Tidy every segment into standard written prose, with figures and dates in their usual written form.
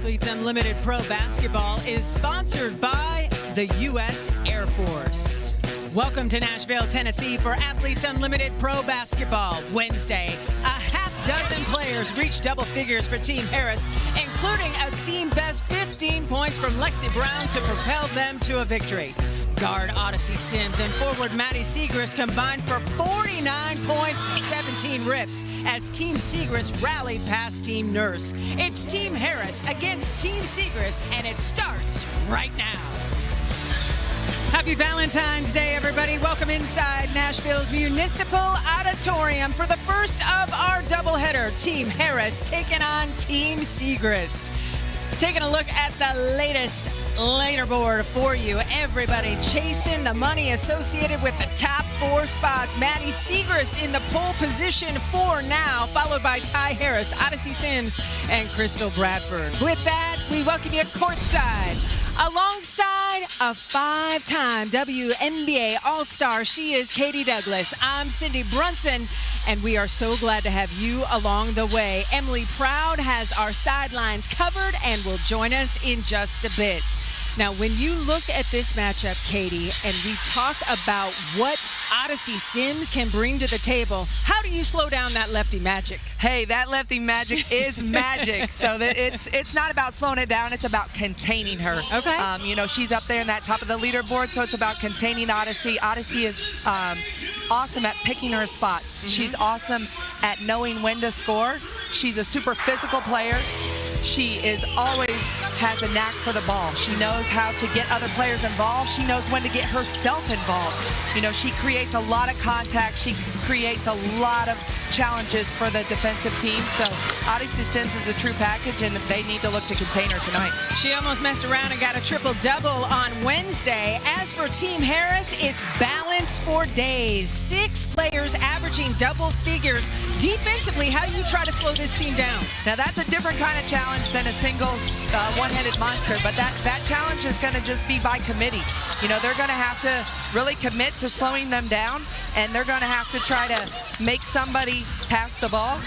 Athletes Unlimited Pro Basketball is sponsored by the U.S. Air Force. Welcome to Nashville, Tennessee for Athletes Unlimited Pro Basketball. Wednesday, a half dozen players reached double figures for Team Harris, including a team best 15 points from Lexi Brown to propel them to a victory. Guard Odyssey Sims and forward Maddie Siegrist combined for 49 points and 17 rips as Team Siegrist rallied past Team Nurse. It's Team Harris against Team Siegrist, and it starts right now. Happy Valentine's Day, everybody. Welcome inside Nashville's Municipal Auditorium for the first of our doubleheader. Team Harris taking on Team Siegrist. Taking a look at the latest leaderboard for you. Everybody chasing the money associated with the top 4 spots. Maddie Siegrist in the pole position for now, followed by Ty Harris, Odyssey Sims, and Crystal Bradford. With that, we welcome you courtside alongside a 5-time WNBA All-Star. She is Katie Douglas. I'm Cindy Brunson, and we are so glad to have you along the way. Emily Proud has our sidelines covered and will join us in just a bit. Now, when you look at this matchup, Katie, and we talk about what Odyssey Sims can bring to the table, how do you slow down that lefty magic? Hey, that lefty magic is magic. So that it's not about slowing it down, it's about containing her. Okay. You know, she's up there in that top of the leaderboard, so it's about containing Odyssey. Odyssey is awesome at picking her spots. She's awesome at knowing when to score. She's a super physical player. She is always has a knack for the ball. She knows how to get other players involved. She knows when to get herself involved. You know, she creates a lot of contact. She creates a lot of challenges for the defensive team. So Odyssey Sims is a true package, and they need to look to contain her tonight. She almost messed around and got a triple-double on Wednesday. As for Team Harris, it's balance for days. 6 players averaging double figures. Defensively, how do you try to slow this team down? Now, that's a different kind of challenge than a singles one-headed monster, but that challenge is going to just be by committee. You know, they're going to have to really commit to slowing them down, and they're going to have to try to make somebody pass the ball.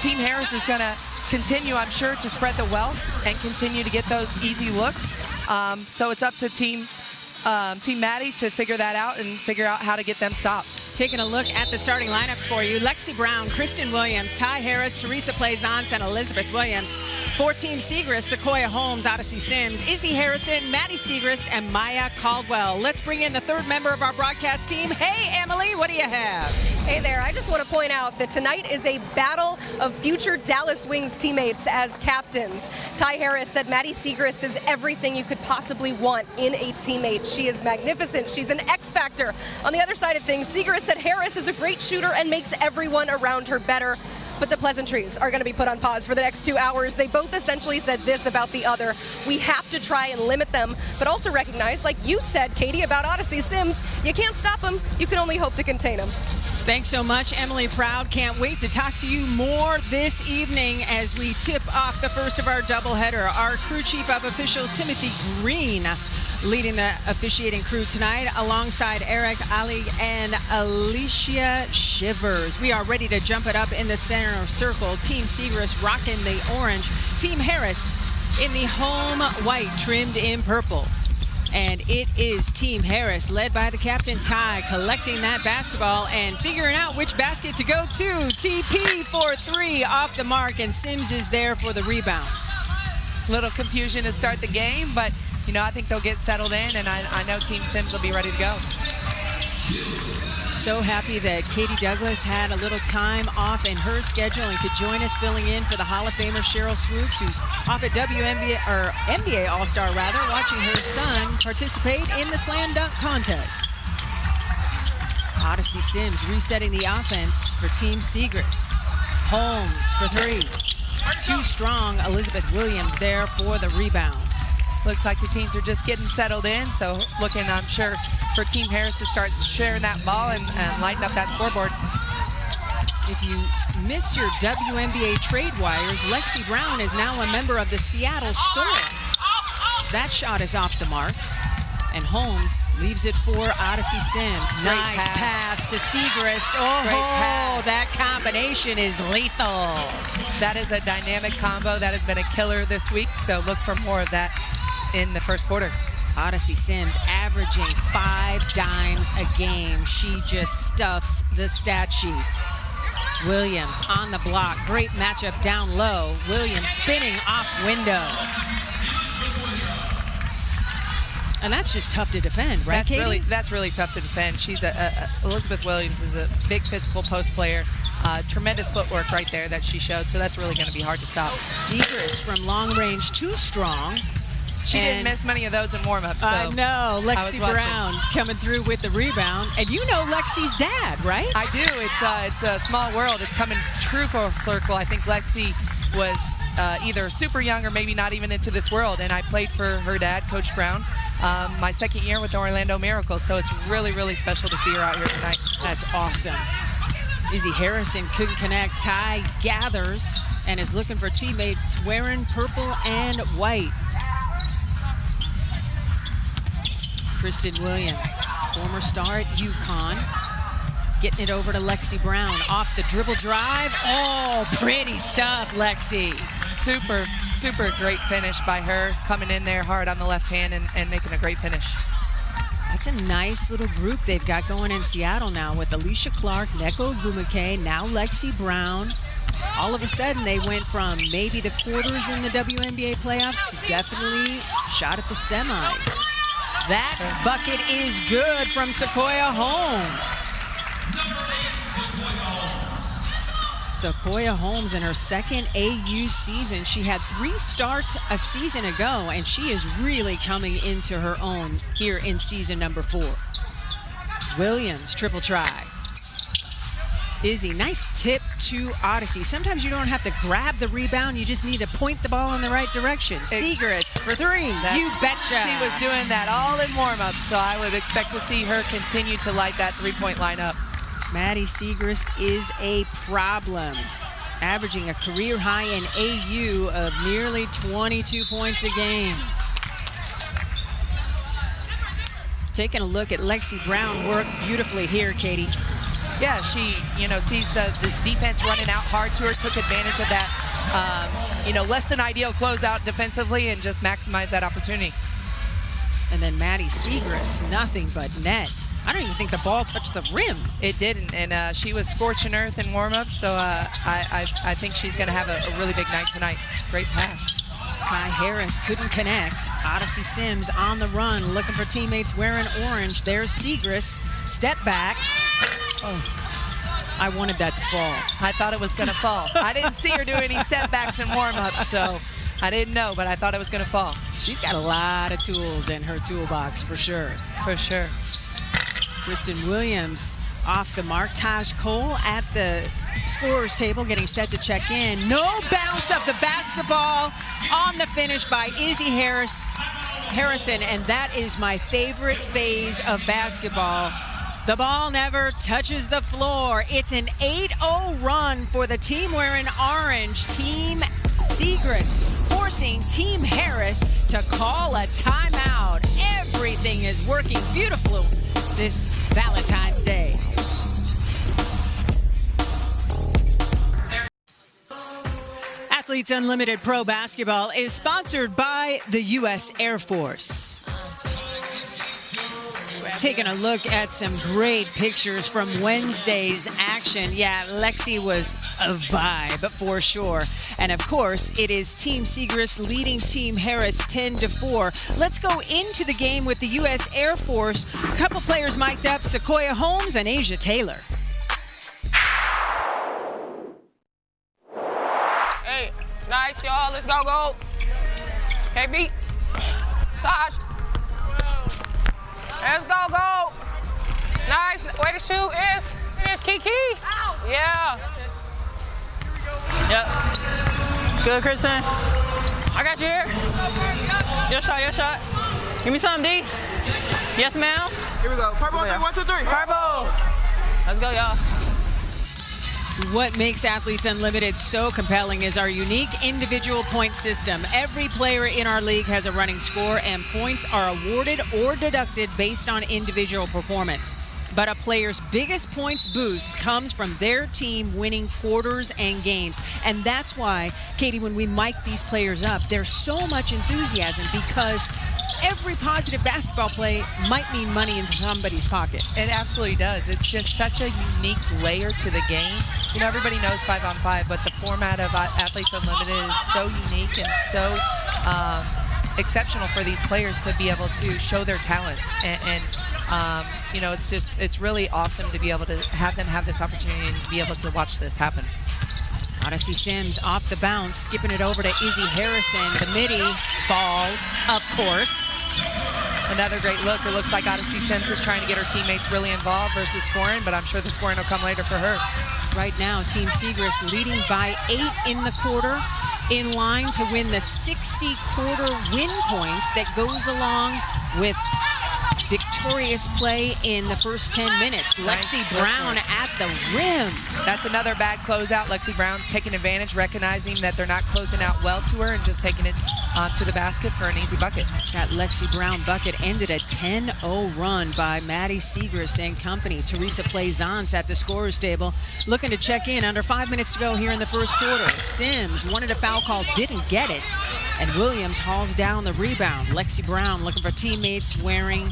Team Harris is going to continue, I'm sure, to spread the wealth and continue to get those easy looks. So it's up to Team Maddie to figure that out and figure out how to get them stopped. Taking a look at the starting lineups for you. Lexi Brown, Kristen Williams, Ty Harris, Teresa Plaisance, and Elizabeth Williams. For Team Siegrist, Sequoia Holmes, Odyssey Sims, Izzy Harrison, Maddie Siegrist, and Maya Caldwell. Let's bring in the third member of our broadcast team. Hey, Emily, what do you have? Hey there, I just want to point out that tonight is a battle of future Dallas Wings teammates as captains. Ty Harris said Maddie Siegrist is everything you could possibly want in a teammate. She is magnificent. She's an X factor. On the other side of things, Siegrist said Harris is a great shooter and makes everyone around her better. But the pleasantries are going to be put on pause for the next 2 hours. They both essentially said this about the other. We have to try and limit them, but also recognize, like you said, Katie, about Odyssey Sims, you can't stop them. You can only hope to contain them. Thanks so much, Emily Proud. Can't wait to talk to you more this evening as we tip off the first of our doubleheader. Our crew chief of officials, Timothy Green, leading the officiating crew tonight alongside Eric, Ali, and Alicia Shivers. We are ready to jump it up in the center circle. Team Siegrist rocking the orange. Team Harris in the home white trimmed in purple. And it is Team Harris, led by the captain, Ty, collecting that basketball and figuring out which basket to go to. TP for 3 off the mark, and Sims is there for the rebound. Little confusion to start the game, but you know, I think they'll get settled in, and I know Team Sims will be ready to go. So happy that Katie Douglas had a little time off in her schedule and could join us filling in for the Hall of Famer Cheryl Swoops, who's off at WNBA, or NBA All-Star rather, watching her son participate in the slam dunk contest. Odyssey Sims resetting the offense for Team Siegrist. Holmes for 3. Too strong. Elizabeth Williams there for the rebound. Looks like the teams are just getting settled in, so looking, I'm sure, for Team Harris to start sharing that ball and lighten up that scoreboard. If you miss your WNBA trade wires, Lexi Brown is now a member of the Seattle Storm. That shot is off the mark. And Holmes leaves it for Odyssey Sims. Great Nice pass to Siegrist. Great pass. That combination is lethal. That is a dynamic combo that has been a killer this week, so look for more of that in the first quarter. Odyssey Sims averaging 5 dimes a game. She just stuffs the stat sheet. Williams on the block. Great matchup down low. Williams spinning off window. And that's just tough to defend, right, Katie? That's really tough to defend. She's Elizabeth Williams is a big physical post player. Tremendous footwork right there that she showed, so that's really going to be hard to stop. Siegrist from long range, too strong. She didn't miss many of those in warm-up. So I know. Lexi Brown coming through with the rebound. And you know Lexi's dad, right? I do. It's a small world. It's coming true full circle. I think Lexi was either super young or maybe not even into this world. And I played for her dad, Coach Brown, my second year with the Orlando Miracle. So it's really, really special to see her out here tonight. That's awesome. Izzy Harrison couldn't connect. Ty gathers and is looking for teammates wearing purple and white. Kristen Williams, former star at UConn, getting it over to Lexi Brown. Off the dribble drive. Oh, pretty stuff, Lexi. Super, super great finish by her, coming in there hard on the left hand and making a great finish. That's a nice little group they've got going in Seattle now with Alicia Clark, Neko Ogwumike, now Lexi Brown. All of a sudden, they went from maybe the quarters in the WNBA playoffs to definitely shot at the semis. That bucket is good from Sequoia Holmes. Sequoia Holmes in her second AU season. She had 3 starts a season ago, and she is really coming into her own here in season number 4. Williams, triple try. Izzy, nice tip to Odyssey. Sometimes you don't have to grab the rebound, you just need to point the ball in the right direction. Siegrist for 3, you betcha. She was doing that all in warm-up, so I would expect to see her continue to light that three-point line up. Maddie Siegrist is a problem, averaging a career high in AU of nearly 22 points a game. Taking a look at Lexi Brown work beautifully here, Katie. Yeah, she, sees the defense running out hard to her, took advantage of that, less than ideal closeout defensively and just maximized that opportunity. And then Maddie Siegrist, nothing but net. I don't even think the ball touched the rim. It didn't, and she was scorching earth in warm-up, so I think she's going to have a really big night tonight. Great pass. Ty Harris couldn't connect. Odyssey Sims on the run, looking for teammates wearing orange. There's Siegrist, step back. Oh, I wanted that to fall. I thought it was going to fall. I didn't see her do any setbacks in warm-up, so I didn't know, but I thought it was going to fall. She's got a lot of tools in her toolbox, for sure. For sure. Kristen Williams off the mark. Taj Cole at the scorer's table getting set to check in. No bounce of the basketball on the finish by Izzy Harrison, and that is my favorite phase of basketball. The ball never touches the floor. It's an 8-0 run for the team wearing orange, Team Siegrist, forcing Team Harris to call a timeout. Everything is working beautifully this Valentine's Day. Athletes Unlimited Pro Basketball is sponsored by the U.S. Air Force. Taking a look at some great pictures from Wednesday's action. Yeah, Lexi was a vibe for sure. And of course, it is Team Siegrist leading Team Harris 10-4. Let's go into the game with the U.S. Air Force. A couple players mic'd up, Sequoia Holmes and Asia Taylor. Hey, nice, y'all. Let's go. KB, Taj. Let's go. Nice. Way to shoot is Kiki. Yeah. Yep. Good, Kristen. I got you here. Your shot. Give me something, D. Yes, ma'am. Here we go. Purple, 1, 2, 3. Purple. Let's go, y'all. What makes Athletes Unlimited so compelling is our unique individual point system. Every player in our league has a running score, and points are awarded or deducted based on individual performance. But a player's biggest points boost comes from their team winning quarters and games. And that's why, Katie, when we mic these players up, there's so much enthusiasm because every positive basketball play might mean money in somebody's pocket. It absolutely does. It's just such a unique layer to the game. You know, everybody knows 5-on-5, but the format of Athletes Unlimited is so unique and so exceptional for these players to be able to show their talents. And you know, it's really awesome to be able to have them have this opportunity and be able to watch this happen. Odyssey Sims off the bounce, skipping it over to Izzy Harrison. The midi falls, of course. Another great look. It looks like Odyssey Sims is trying to get her teammates really involved versus scoring, but I'm sure the scoring will come later for her. Right now, Team Segrist leading by 8 in the quarter, in line to win the 60 quarter win points that goes along with victorious play in the first 10 minutes. Lexi Brown at the rim. That's another bad closeout. Lexi Brown's taking advantage, recognizing that they're not closing out well to her and just taking it to the basket for an easy bucket. That Lexi Brown bucket ended a 10-0 run by Maddie Segrist and company. Teresa Plaisance at the scorer's table, looking to check in. Under 5 minutes to go here in the first quarter. Sims wanted a foul call, didn't get it. And Williams hauls down the rebound. Lexi Brown looking for teammates wearing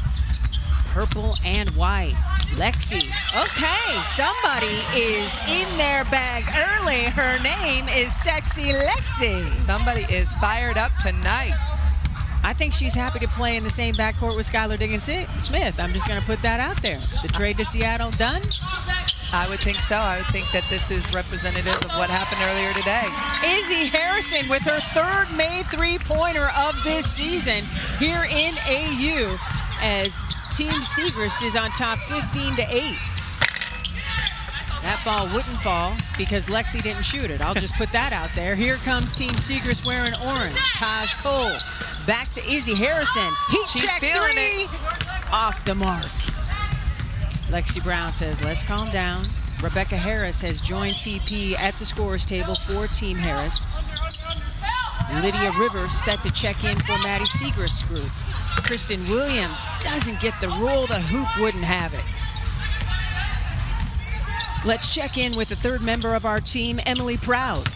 purple and white. Lexi, okay, somebody is in their bag early. Her name is Sexy Lexi. Somebody is fired up tonight. I think she's happy to play in the same backcourt with Skylar Diggins-Smith. I'm just going to put that out there. The trade to Seattle done? I would think so. I would think that this is representative of what happened earlier today. Izzy Harrison with her third made three-pointer of this season here in AU as Team Segrist is on top 15-8. That ball wouldn't fall because Lexi didn't shoot it. I'll just put that out there. Here comes Team Segrist wearing orange. Taj Cole back to Izzy Harrison. Heat check three. Off the mark. Lexi Brown says, let's calm down. Rebecca Harris has joined TP at the scorer's table for Team Harris. Lydia Rivers set to check in for Maddie Segrist's group. Kristen Williams doesn't get the roll. The hoop wouldn't have it. Let's check in with the third member of our team, Emily Proud.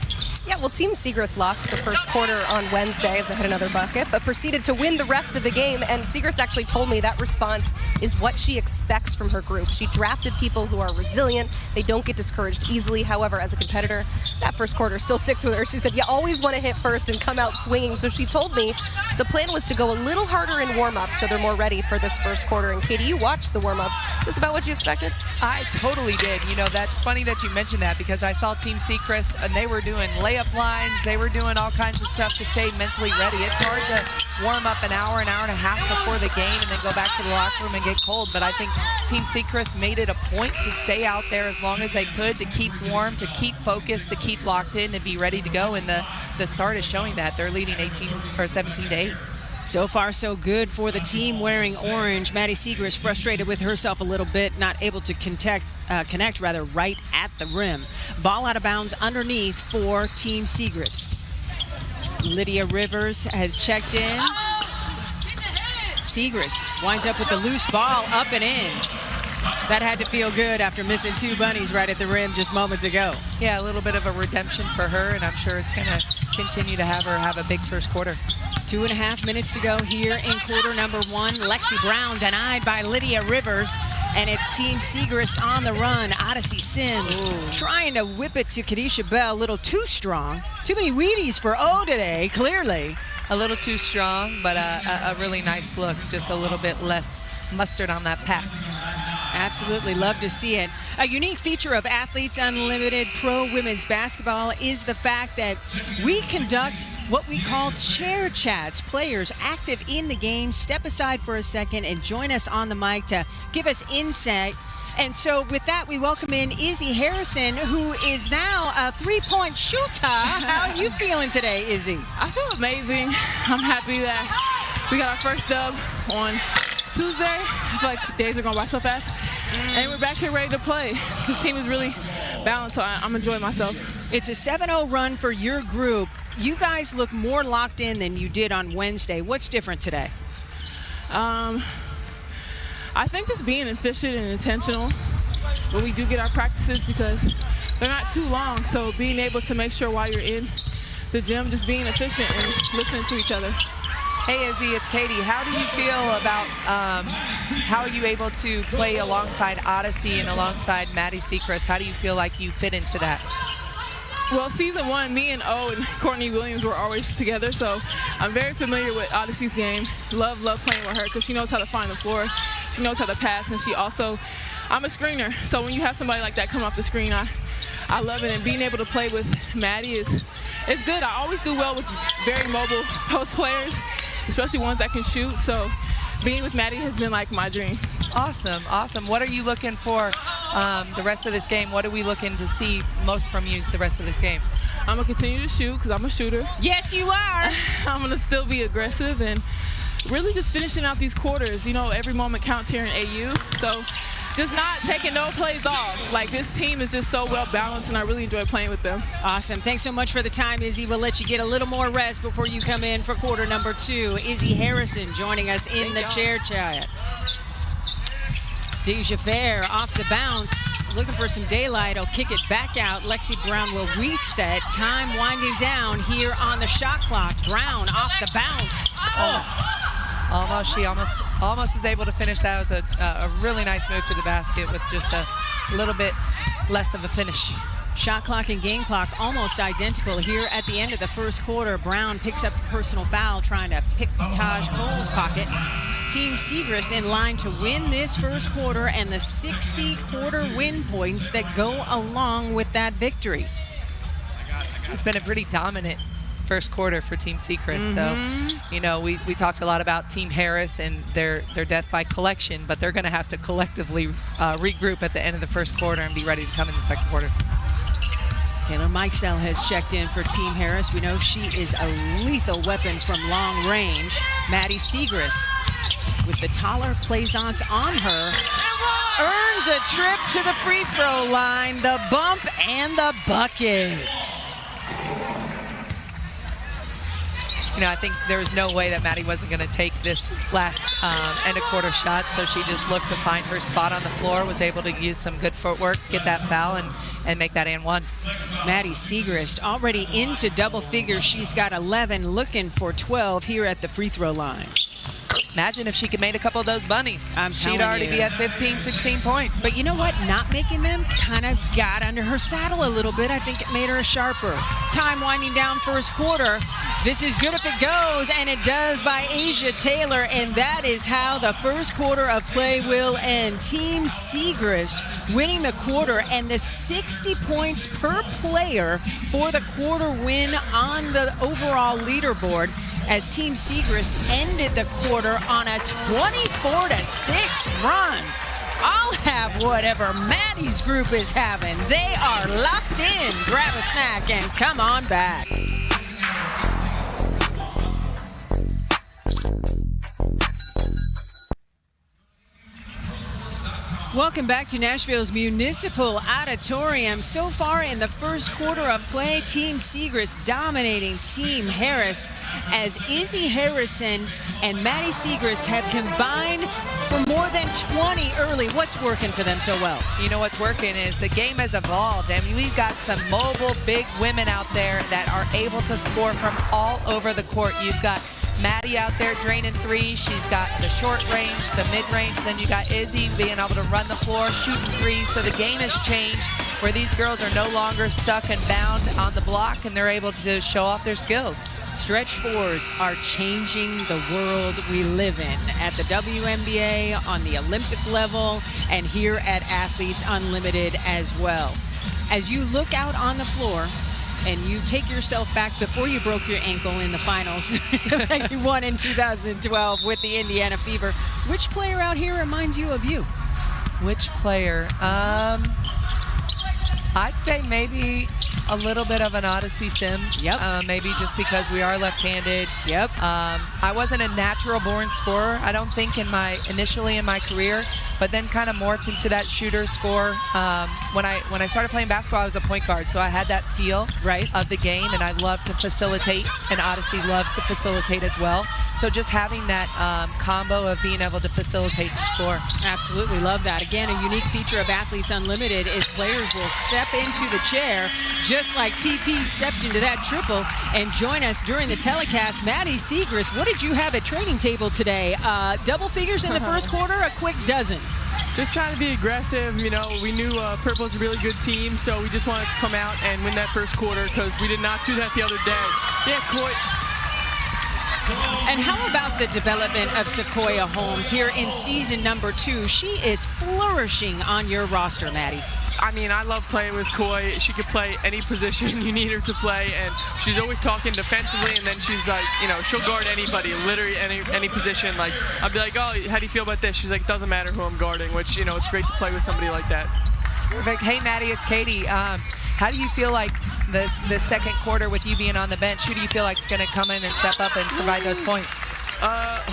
Yeah, well, Team Segrist lost the first quarter on Wednesday as they had another bucket, but proceeded to win the rest of the game. And Segrist actually told me that response is what she expects from her group. She drafted people who are resilient. They don't get discouraged easily. However, as a competitor, that first quarter still sticks with her. She said, you always want to hit first and come out swinging. So she told me the plan was to go a little harder in warm-up so they're more ready for this first quarter. And Katie, you watched the warm-ups. Is this about what you expected? I totally did. You know, that's funny that you mentioned that because I saw Team Segrist and they were doing layup lines. They were doing all kinds of stuff to stay mentally ready. It's hard to warm up an hour and a half before the game and then go back to the locker room and get cold. But I think Team Segrist made it a point to stay out there as long as they could, to keep warm, to keep focused, to keep locked in and be ready to go. And the start is showing that. They're leading 17-8. So far, so good for the team wearing orange. Maddie Segrist frustrated with herself a little bit, not able to connect right at the rim. Ball out of bounds underneath for Team Segrist. Lydia Rivers has checked in. Segrist winds up with the loose ball up and in. That had to feel good after missing two bunnies right at the rim just moments ago. Yeah, a little bit of a redemption for her, and I'm sure it's going to continue to have her have a big first quarter. 2.5 minutes to go here in quarter number one. Lexi Brown denied by Lydia Rivers, and it's Team Segrist on the run. Odyssey Sims trying to whip it to Kadisha Bell, a little too strong. Too many Wheaties for O today, clearly. A little too strong, but a really nice look. Just a little bit less mustard on that pass. Absolutely, love to see it. A unique feature of Athletes Unlimited Pro Women's Basketball is the fact that we conduct what we call chair chats. Players active in the game step aside for a second and join us on the mic to give us insight. And so with that, we welcome in Izzy Harrison, who is now a three-point shooter. How are you feeling today, Izzy? I feel amazing. I'm happy that we got our first dub on Tuesday. I feel like days are going by so fast. And we're back here ready to play. This team is really balance, so I'm enjoying myself. It's a 7-0 run for your group. You guys look more locked in than you did on Wednesday. What's different today? I think just being efficient and intentional when we do get our practices, because they're not too long. So being able to make sure while you're in the gym, just being efficient and listening to each other. Hey, Izzy, it's Katie. How do you feel about how are you able to play alongside Odyssey and alongside Maddie Sechrist? How do you feel like you fit into that? Well, season 1, me and O and Courtney Williams were always together, so I'm very familiar with Odyssey's game. Love playing with her because she knows how to find the floor. She knows how to pass, and I'm a screener, so when you have somebody like that come off the screen, I love it. And being able to play with Maddie is good. I always do well with very mobile post players, especially ones that can shoot. So being with Maddie has been like my dream. Awesome, awesome. What are you looking for the rest of this game? What are we looking to see most from you the rest of this game? I'm going to continue to shoot because I'm a shooter. Yes, you are. I'm going to still be aggressive and really just finishing out these quarters. You know, every moment counts here in AU. So just not taking no plays off. Like, this team is just so well balanced, and I really enjoy playing with them. Awesome. Thanks so much for the time, Izzy. We'll let you get a little more rest before you come in for quarter number 2. Izzy Harrison joining us in the chair chat. Deja Fair off the bounce, looking for some daylight. He'll kick it back out. Lexi Brown will reset. Time winding down here on the shot clock. Brown off the bounce. Almost, she almost is able to finish. That was a really nice move to the basket with just a little bit less of a finish. Shot clock and game clock almost identical here at the end of the first quarter. Brown picks up a personal foul trying to pick Taj Cole's pocket. Team Sechrist in line to win this first quarter and the 60 quarter win points that go along with that victory. It's been a pretty dominant first quarter for Team Sechrist. So, you know, we talked a lot about Team Harris and their death by collection, but they're going to have to collectively regroup at the end of the first quarter and be ready to come in the second quarter. Taylor Mikesell has checked in for Team Harris. We know she is a lethal weapon from long range. Maddie Sechrist, with the taller plaisance on her, earns a trip to the free throw line, the bump and the buckets. You know, I think there was no way that Maddie wasn't going to take this last end of quarter shot, so she just looked to find her spot on the floor, was able to use some good footwork, get that foul, and make that and one. Maddie Sechrist already into double figures. She's got 11, looking for 12 here at the free throw line. Imagine if she could make a couple of those bunnies. She'd already be at 15, 16 points. But you know what? Not making them kind of got under her saddle a little bit. I think it made her sharper. Time winding down first quarter. This is good if it goes, and it does by Asia Taylor, and that is how the first quarter of play will end. Team Sechrist winning the quarter and the 60 points per player for the quarter win on the overall leaderboard, as Team Sechrist ended the quarter on a 24-6 run. I'll have whatever Maddie's group is having. They are locked in. Grab a snack and come on back. Welcome back to Nashville's Municipal Auditorium. So far in the first quarter of play, Team Sechrist dominating Team Harris, as Izzy Harrison and Maddie Sechrist have combined for more than 20 early. What's working for them so well? You know what's working is the game has evolved. I mean, we've got some mobile, big women out there that are able to score from all over the court. You've got Maddie out there draining threes. She's got the short range, the mid-range. Then you got Izzy being able to run the floor, shooting threes. So the game has changed where these girls are no longer stuck and bound on the block, and they're able to show off their skills. Stretch fours are changing the world we live in at the WNBA, on the Olympic level, and here at Athletes Unlimited as well. As you look out on the floor, and you take yourself back before you broke your ankle in the finals that you won in 2012 with the Indiana Fever, which player out here reminds you of you? Which player? I'd say maybe a little bit of an Odyssey Sims. Yep. Maybe just because we are left-handed. Yep. I wasn't a natural born scorer, I don't think, initially in my career, but then kind of morphed into that shooter scorer. When I started playing basketball, I was a point guard, so I had that feel of the game, and I love to facilitate, and Odyssey loves to facilitate as well. So just having that combo of being able to facilitate and score. Absolutely love that. Again, a unique feature of Athletes Unlimited is players will step into the chair just like TP stepped into that triple. And join us during the telecast, Maddie Siegrist. What did you have at training table today? Double figures in the first quarter, a quick dozen. Just trying to be aggressive. You know, we knew Purple's a really good team, so we just wanted to come out and win that first quarter because we did not do that the other day. Yeah, Coy. And how about the development of Sequoia Holmes here in season number 2? She is flourishing on your roster, Maddie. I mean, I love playing with Coy. She could play any position you need her to play, and she's always talking defensively, and then she's like, you know, she'll guard anybody, literally any position. Like, I'll be like, oh, how do you feel about this? She's like, doesn't matter who I'm guarding, which, you know, it's great to play with somebody like that. Perfect. Hey, Maddie, it's Katie. How do you feel like this second quarter with you being on the bench? Who do you feel like is going to come in and step up and provide those points?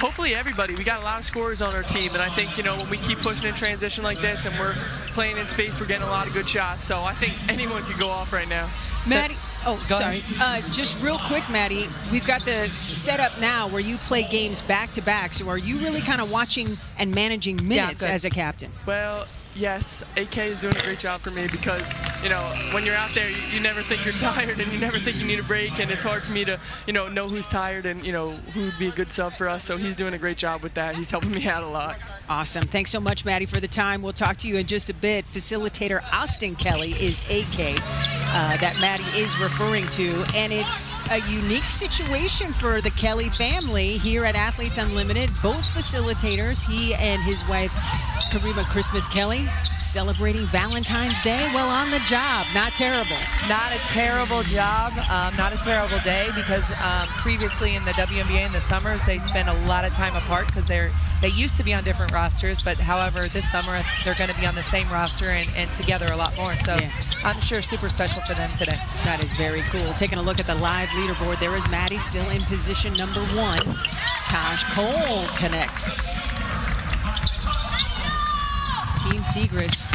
Hopefully everybody. We got a lot of scorers on our team, and I think, you know, when we keep pushing in transition like this and we're playing in space, we're getting a lot of good shots. So I think anyone could go off right now. Maddie, sorry. Just real quick, Maddie, we've got the setup now where you play games back-to-back. So are you really kind of watching and managing minutes as a captain? Well, yes, AK is doing a great job for me because, you know, when you're out there, you never think you're tired and you never think you need a break, and it's hard for me to, you know who's tired and, you know, who would be a good sub for us. So he's doing a great job with that. He's helping me out a lot. Awesome. Thanks so much, Maddie, for the time. We'll talk to you in just a bit. Facilitator Austin Kelly is AK that Maddie is referring to, and it's a unique situation for the Kelly family here at Athletes Unlimited. Both facilitators, he and his wife, Karima Christmas Kelly, celebrating Valentine's Day while on the job. Not terrible. Not a terrible job, not a terrible day, because previously in the WNBA in the summers, they spend a lot of time apart because they used to be on different rosters, but however, this summer they're going to be on the same roster and together a lot more. So I'm sure super special for them today. That is very cool. Taking a look at the live leaderboard, there is Maddie still in position number 1. Taj Cole connects. Team Siegrist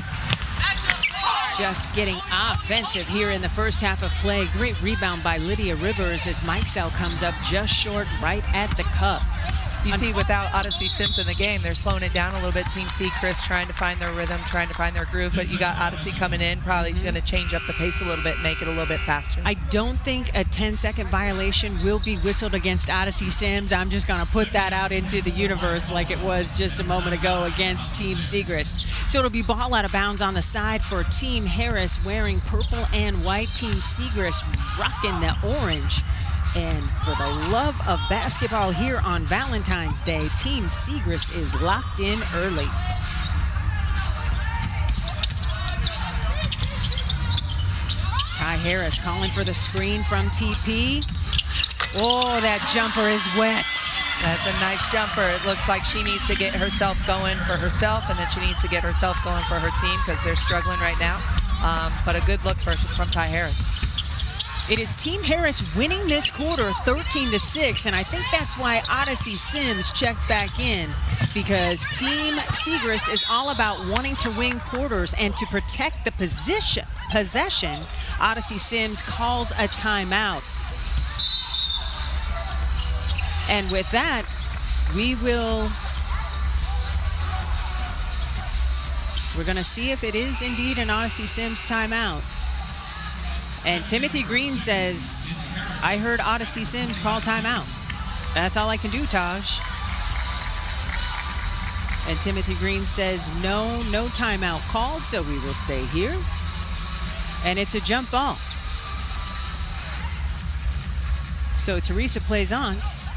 just getting offensive here in the first half of play. Great rebound by Lydia Rivers as Mikesell comes up just short right at the cup. You see, without Odyssey Sims in the game, they're slowing it down a little bit. Team Siegrist trying to find their rhythm, trying to find their groove, but you got Odyssey coming in, probably going to change up the pace a little bit, make it a little bit faster. I don't think a 10-second violation will be whistled against Odyssey Sims. I'm just going to put that out into the universe like it was just a moment ago against Team Siegrist. So it'll be ball out of bounds on the side for Team Harris wearing purple and white. Team Siegrist rocking the orange. And for the love of basketball here on Valentine's Day, Team Siegrist is locked in early. Ty Harris calling for the screen from TP. Oh, that jumper is wet. That's a nice jumper. It looks like she needs to get herself going for herself, and then she needs to get herself going for her team because they're struggling right now. But a good look from Ty Harris. It is Team Harris winning this quarter 13-6, and I think that's why Odyssey Sims checked back in, because Team Siegrist is all about wanting to win quarters and to protect the possession. Odyssey Sims calls a timeout. And with that, we're going to see if it is indeed an Odyssey Sims timeout. And Timothy Green says, I heard Odyssey Sims call timeout. That's all I can do, Taj. And Timothy Green says, no timeout called, so we will stay here. And it's a jump ball. So Teresa Plaisance.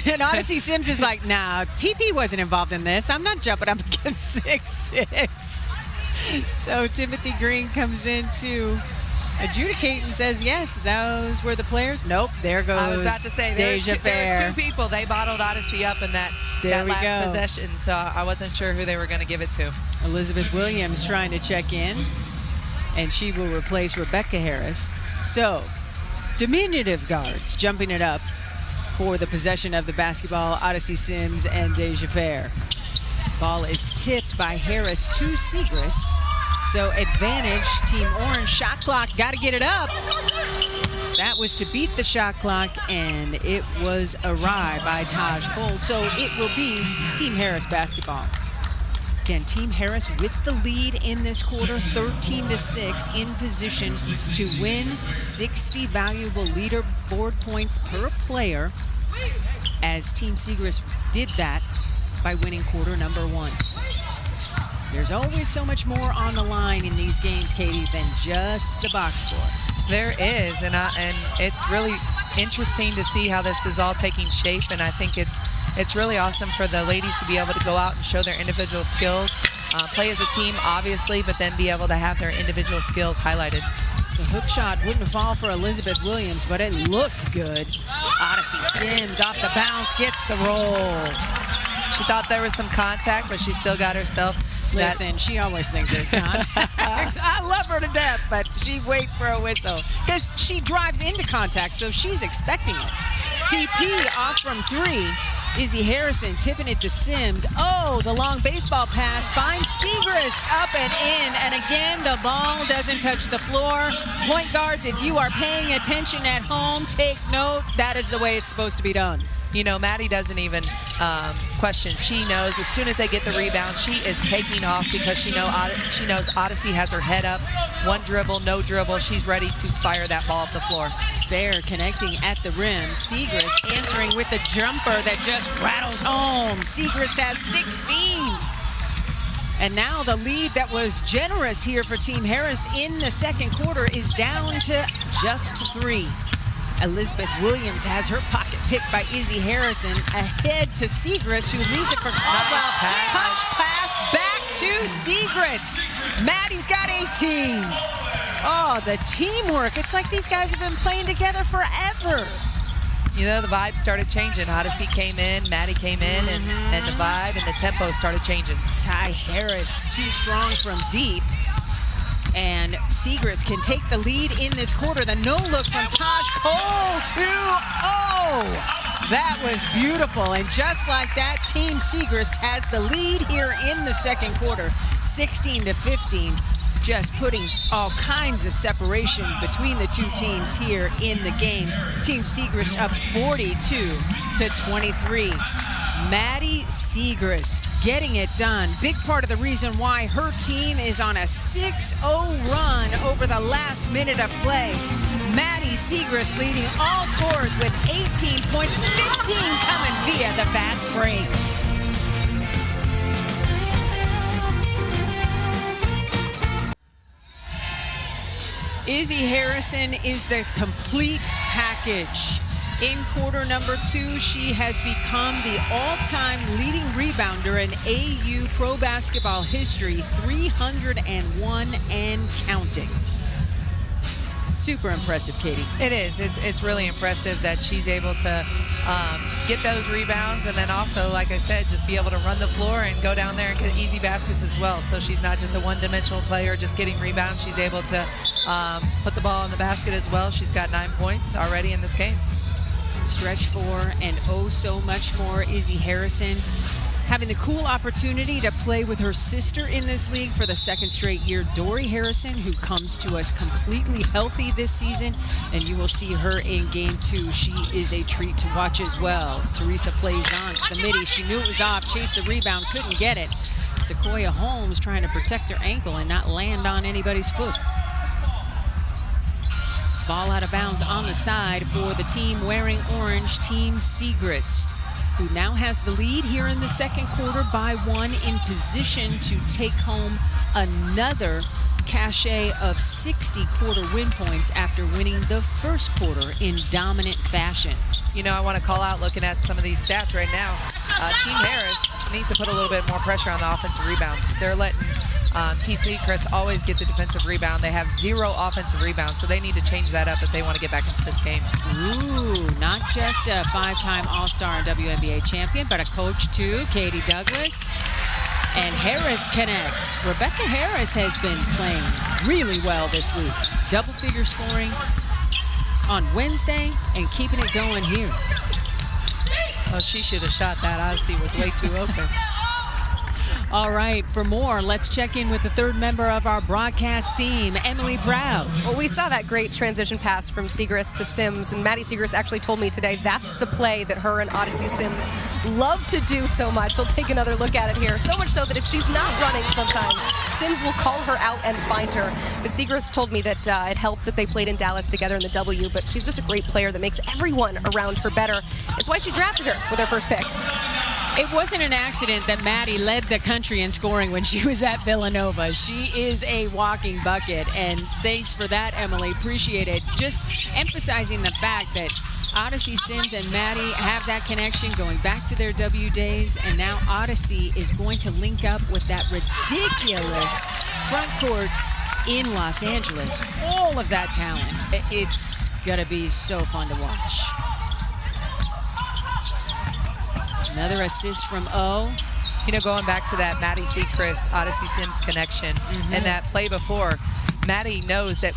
And Odyssey Sims is like, nah, TP wasn't involved in this. I'm not jumping up against 6'6". So Timothy Green comes in to adjudicate and says, yes, those were the players. Nope, there goes I was about to say, there were two people. They bottled Odyssey up in that last possession, so I wasn't sure who they were going to give it to. Elizabeth Williams trying to check in. and she will replace Rebecca Harris. So, diminutive guards jumping it up for the possession of the basketball, Odyssey Sims and Deja Fair. Ball is tipped by Harris to Siegrist. So advantage, Team Orange. Shot clock, got to get it up. That was to beat the shot clock, and it was awry by Taj Cole. So it will be Team Harris basketball. Again, Team Harris with the lead in this quarter, 13-6, in position to win 60 valuable leaderboard points per player, as Team Siegrist did that by winning quarter number 1. There's always so much more on the line in these games, Katie, than just the box score. There is, and it's really interesting to see how this is all taking shape, and I think it's really awesome for the ladies to be able to go out and show their individual skills, play as a team, obviously, but then be able to have their individual skills highlighted. The hook shot wouldn't fall for Elizabeth Williams, but it looked good. Odyssey Sims off the bounce, gets the roll. She thought there was some contact, but she still got herself. Listen, she always thinks there's contact. I love her to death, but she waits for a whistle because she drives into contact, so she's expecting it. TP off from 3. Izzy Harrison tipping it to Sims. Oh, the long baseball pass finds Siegrist up and in. And again, the ball doesn't touch the floor. Point guards, if you are paying attention at home, take note. That is the way it's supposed to be done. You know, Maddie doesn't even question. She knows as soon as they get the rebound, she is taking off because she knows Odyssey has her head up. One dribble, no dribble. She's ready to fire that ball up the floor. Fair connecting at the rim. Siegrist answering with a jumper that just rattles home. Siegrist has 16. And now the lead that was generous here for Team Harris in the second quarter is down to just 3. Elizabeth Williams has her pocket picked by Izzy Harrison, ahead to Siegrist, who leaves it for Caldwell. Touch pass back to Siegrist. Maddie's got 18. Oh, the teamwork. It's like these guys have been playing together forever. You know, the vibe started changing. Odyssey came in, Maddie came in, and the vibe and the tempo started changing. Ty Harris, too strong from deep. And Siegrist can take the lead in this quarter. The no-look from Taj Cole, 2-0. That was beautiful. And just like that, Team Siegrist has the lead here in the second quarter, 16-15. Just putting all kinds of separation between the two teams here in the game. Team Siegrist up 42-23. Maddie Siegrist getting it done. Big part of the reason why her team is on a 6-0 run over the last minute of play. Maddie Siegrist leading all scorers with 18 points, 15 coming via the fast break. Izzy Harrison is the complete package. In quarter number 2, she has become the all-time leading rebounder in AU pro basketball history, 301 and counting. Super impressive, Katie. It is. It's really impressive that she's able to get those rebounds, and then also, like I said, just be able to run the floor and go down there and get easy baskets as well. So she's not just a one-dimensional player just getting rebounds. She's able to put the ball in the basket as well. She's got 9 points already in this game. Stretch 4 and oh so much more. Izzy Harrison having the cool opportunity to play with her sister in this league for the second straight year, Dory Harrison, who comes to us completely healthy this season, and you will see her in game 2. She is a treat to watch as well. Teresa Plaisance, the midi, she knew it was off, chased the rebound, couldn't get it. Sequoia Holmes trying to protect her ankle and not land on anybody's foot. Ball out of bounds on the side for the team wearing orange, Team Siegrist, who now has the lead here in the second quarter by 1, in position to take home another cachet of 60 quarter win points after winning the first quarter in dominant fashion. You know, I want to call out, looking at some of these stats right now, Team Harris needs to put a little bit more pressure on the offensive rebounds. They're letting Team Siegrist always get the defensive rebound. They have 0 offensive rebounds, so they need to change that up if they want to get back into this game. Ooh, not just a 5-time All-Star and WNBA champion, but a coach too, Katie Douglas. And Harris connects. Rebecca Harris has been playing really well this week. Double-figure scoring on Wednesday and keeping it going here. Oh, she should have shot that. Odyssey was way too open. All right, for more, let's check in with the third member of our broadcast team, Emily Proud. Well, we saw that great transition pass from Siegrist to Sims, and Maddie Siegrist actually told me today that's the play that her and Odyssey Sims love to do so much. We'll take another look at it here. So much so that if she's not running sometimes, Sims will call her out and find her. But Siegrist told me that it helped that they played in Dallas together in the W, but she's just a great player that makes everyone around her better. It's why she drafted her with her first pick. It wasn't an accident that Maddie led the country in scoring when she was at Villanova. She is a walking bucket, and thanks for that, Emily. Appreciate it. Just emphasizing the fact that Odyssey Sims and Maddie have that connection going back to their W days, and now Odyssey is going to link up with that ridiculous front court in Los Angeles. All of that talent. It's going to be so fun to watch. Another assist from O. You know, going back to that Maddie Siegrist, Odyssey Sims connection, and that play before, Maddie knows that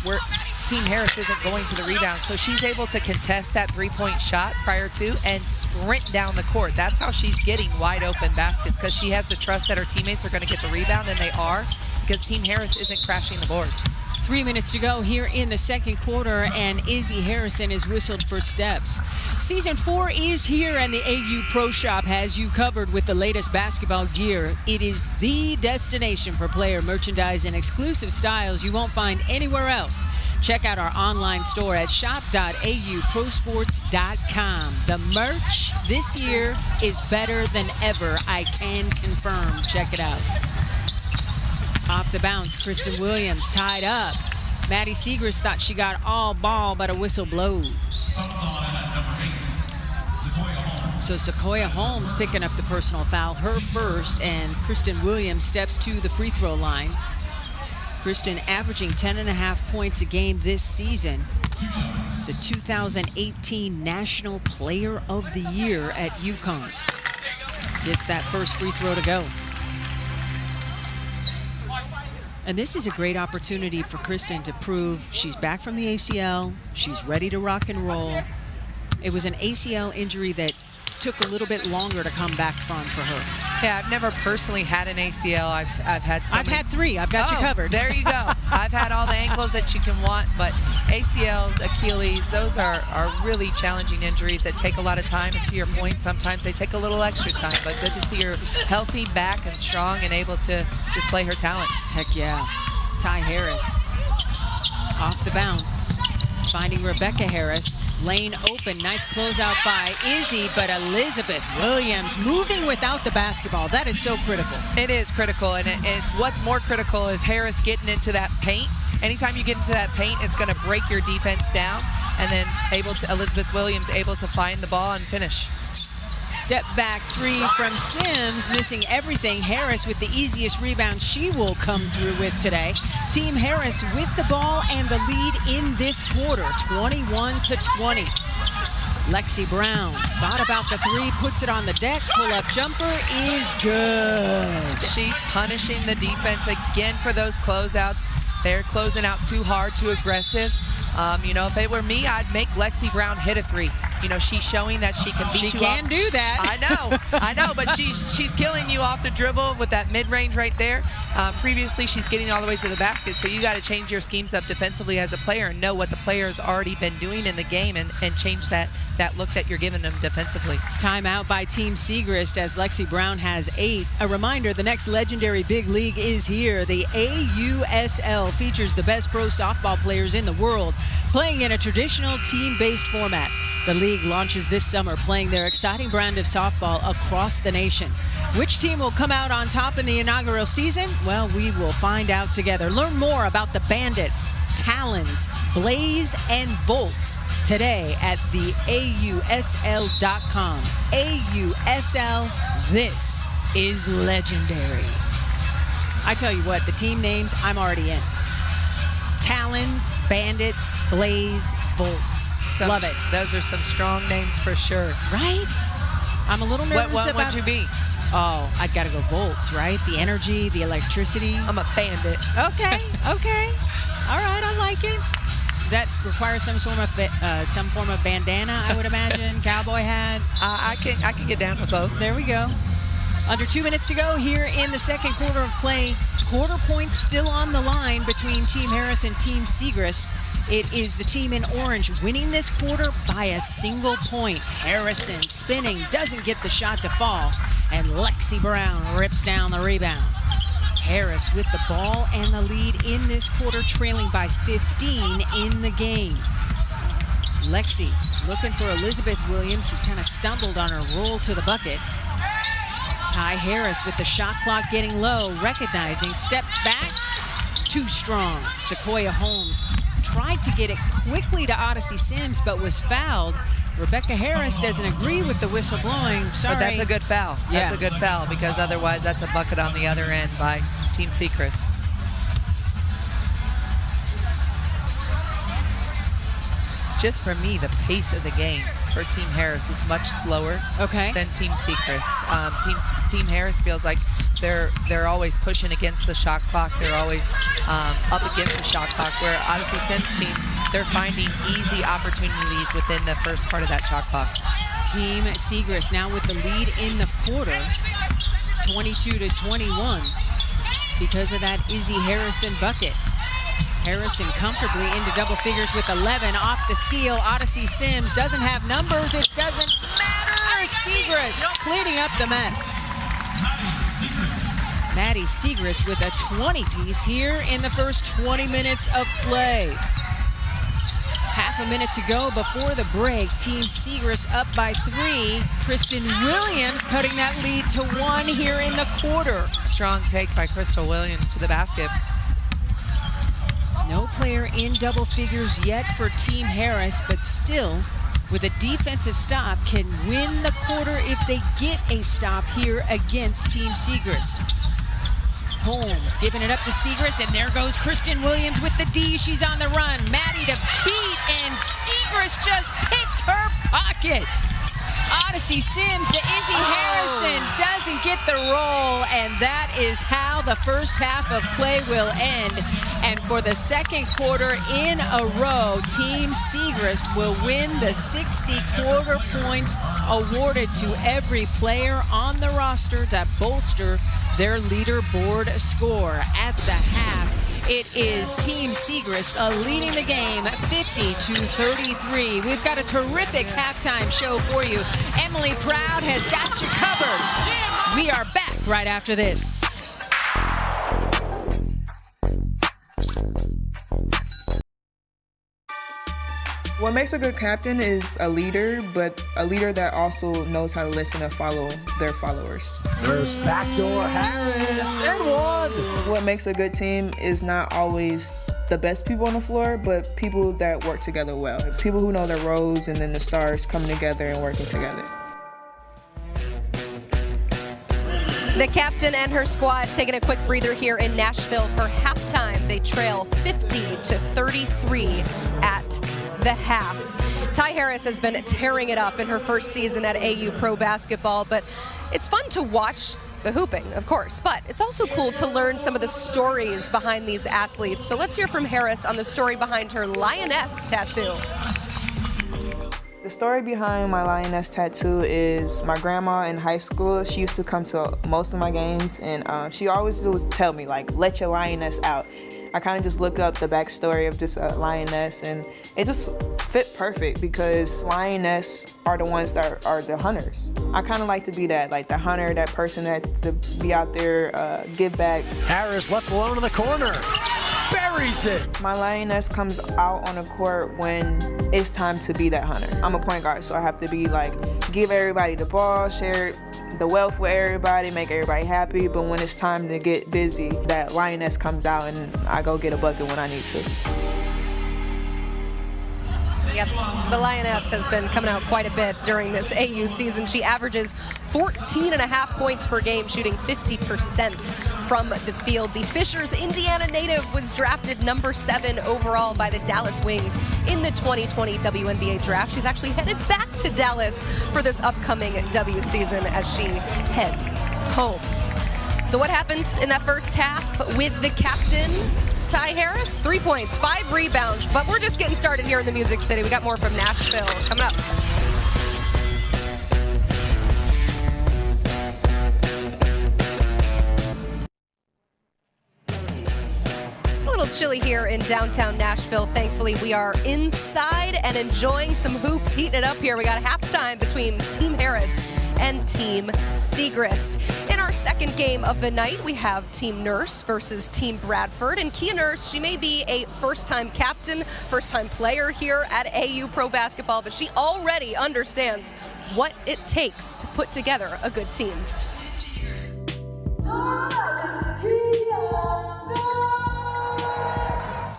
Team Harris isn't going to the rebound, so she's able to contest that three-point shot prior to and sprint down the court. That's how she's getting wide open baskets, because she has the trust that her teammates are going to get the rebound, and they are, because Team Harris isn't crashing the boards. 3 minutes to go here in the second quarter, and Izzy Harrison is whistled for steps. Season 4 is here, and the AU Pro Shop has you covered with the latest basketball gear. It is the destination for player merchandise and exclusive styles you won't find anywhere else. Check out our online store at shop.auprosports.com. The merch this year is better than ever, I can confirm. Check it out. Off the bounce, Kristen Williams tied up. Maddie Siegrist thought she got all ball, but a whistle blows. So Sequoia Holmes picking up the personal foul, her first, and Kristen Williams steps to the free throw line. Kristen averaging 10.5 points a game this season. The 2018 National Player of the Year at UConn. Gets that first free throw to go. And this is a great opportunity for Kristen to prove she's back from the ACL, she's ready to rock and roll. It was an ACL injury that took a little bit longer to come back from for her. Yeah, I've never personally had an ACL. I've had so I've had 3. I've got you covered. There you go. I've had all the ankles that you can want, but ACLs, Achilles, those are really challenging injuries that take a lot of time. And to your point, sometimes they take a little extra time, but good to see her healthy, back, and strong, and able to display her talent. Heck yeah. Ty Harris off the bounce. Finding Rebecca Harris. Lane open. Nice closeout by Izzy, but Elizabeth Williams moving without the basketball. That is so critical. It is critical, and it's what's more critical is Harris getting into that paint. Anytime you get into that paint, it's going to break your defense down, and then Elizabeth Williams able to find the ball and finish. Step back 3 from Sims, missing everything. Harris with the easiest rebound she will come through with today. Team Harris with the ball and the lead in this quarter, 21-20. Lexi Brown thought about the 3, puts it on the deck. Pull-up jumper is good. She's punishing the defense again for those closeouts. They're closing out too hard, too aggressive. You know, if it were me, I'd make Lexi Brown hit a 3. You know, she's showing that she can beat you up. She can do that. I know, but she's killing you off the dribble with that mid-range right there. Previously, she's getting all the way to the basket, so you got to change your schemes up defensively as a player and know what the player's already been doing in the game and change that look that you're giving them defensively. Timeout by Team Siegrist as Lexi Brown has 8. A reminder, the next legendary big league is here. The AUSL features the best pro softball players in the world, playing in a traditional team-based format. The league launches this summer, playing their exciting brand of softball across the nation. Which team will come out on top in the inaugural season? Well, we will find out together. Learn more about the Bandits, Talons, Blaze, and Bolts today at the AUSL.com. AUSL, this is legendary. I tell you what, the team names, I'm already in. Talons, Bandits, Blaze, Bolts. Love it. Those are some strong names for sure. Right? I'm a little nervous what about... would you be? Oh, I gotta go Volts, right? The energy, the electricity. I'm a bandit. Okay, okay. All right, I like it. Does that require some form of bandana, I would imagine? Cowboy hat? I can get down with both. There we go. Under 2 minutes to go here in the second quarter of play. Quarter points still on the line between Team Harris and Team Siegrist. It is the team in orange winning this quarter by a single point. Harrison spinning, doesn't get the shot to fall, and Lexi Brown rips down the rebound. Harris with the ball and the lead in this quarter, trailing by 15 in the game. Lexi looking for Elizabeth Williams, who kind of stumbled on her roll to the bucket. Ty Harris with the shot clock getting low, recognizing, step back, too strong. Sequoia Holmes tried to get it quickly to Odyssey Sims, but was fouled. Rebecca Harris doesn't agree with the whistle blowing. Sorry. But that's a good foul. Yeah. That's a good foul, because otherwise that's a bucket on the other end by Team Siegrist. Just for me, the pace of the game for Team Harris is much slower than Team Siegrist. Team Harris feels like they're always pushing against the shot clock. They're always up against the shot clock, where Odyssey Sims teams, they're finding easy opportunities within the first part of that shot clock. Team Siegrist now with the lead in the quarter, 22-21, because of that Izzy Harrison bucket. Harrison comfortably into double figures with 11 off the steal. Odyssey Sims doesn't have numbers. It doesn't matter. Siegrist cleaning up the mess. Maddie Siegrist with a 20-piece here in the first 20 minutes of play. Half a minute to go before the break. Team Siegrist up by 3. Kristen Williams cutting that lead to 1 here in the quarter. Strong take by Crystal Williams to the basket. No player in double figures yet for Team Harris, but still, with a defensive stop, can win the quarter if they get a stop here against Team Siegrist. Holmes giving it up to Siegrist, and there goes Kristen Williams with the D. She's on the run. Maddie to beat, and Siegrist just picked her pocket. Odyssey Sims to Izzy Harrison, doesn't get the roll, and that is how the first half of play will end. And for the second quarter in a row, Team Siegrist will win the 60 quarter points awarded to every player on the roster to bolster their leaderboard score. At the half, it is Team Siegrist leading the game 50-33. We've got a terrific halftime show for you. Emily Proud has got you covered. We are back right after this. What makes a good captain is a leader, but a leader that also knows how to listen and follow their followers. There's backdoor Harris and 1. What makes a good team is not always the best people on the floor, but people that work together well. People who know their roles, and then the stars coming together and working together. The captain and her squad taking a quick breather here in Nashville for halftime. They trail 50-33 at the half. Ty Harris has been tearing it up in her first season at AU Pro Basketball, but it's fun to watch the hooping, of course, but it's also cool to learn some of the stories behind these athletes. So let's hear from Harris on the story behind her lioness tattoo. The story behind my lioness tattoo is my grandma in high school. She used to come to most of my games, and she always would tell me, like, let your lioness out. I kind of just look up the backstory of just a lioness, and it just fit perfect because lioness are the ones that are the hunters. I kind of like to be that, like the hunter, that person that to be out there, give back. Harris left alone in the corner. Buries it. My lioness comes out on the court when it's time to be that hunter. I'm a point guard, so I have to be like, give everybody the ball, share the wealth with everybody, make everybody happy. But when it's time to get busy, that lioness comes out and I go get a bucket when I need to. Yep. The Lioness has been coming out quite a bit during this AU season. She averages 14.5 points per game, shooting 50% from the field. The Fishers, Indiana native, was drafted number 7 overall by the Dallas Wings in the 2020 WNBA draft. She's actually headed back to Dallas for this upcoming W season as she heads home. So what happened in that first half with the captain, Ty Harris? 3 points, 5 rebounds, but we're just getting started here in the Music City. We got more from Nashville coming up. Chilly here in downtown Nashville. Thankfully, we are inside and enjoying some hoops, heating it up here. We got halftime between Team Harris and Team Segrist. In our second game of the night, we have Team Nurse versus Team Bradford. And Kia Nurse, she may be a first-time captain, first-time player here at AU Pro Basketball, but she already understands what it takes to put together a good team.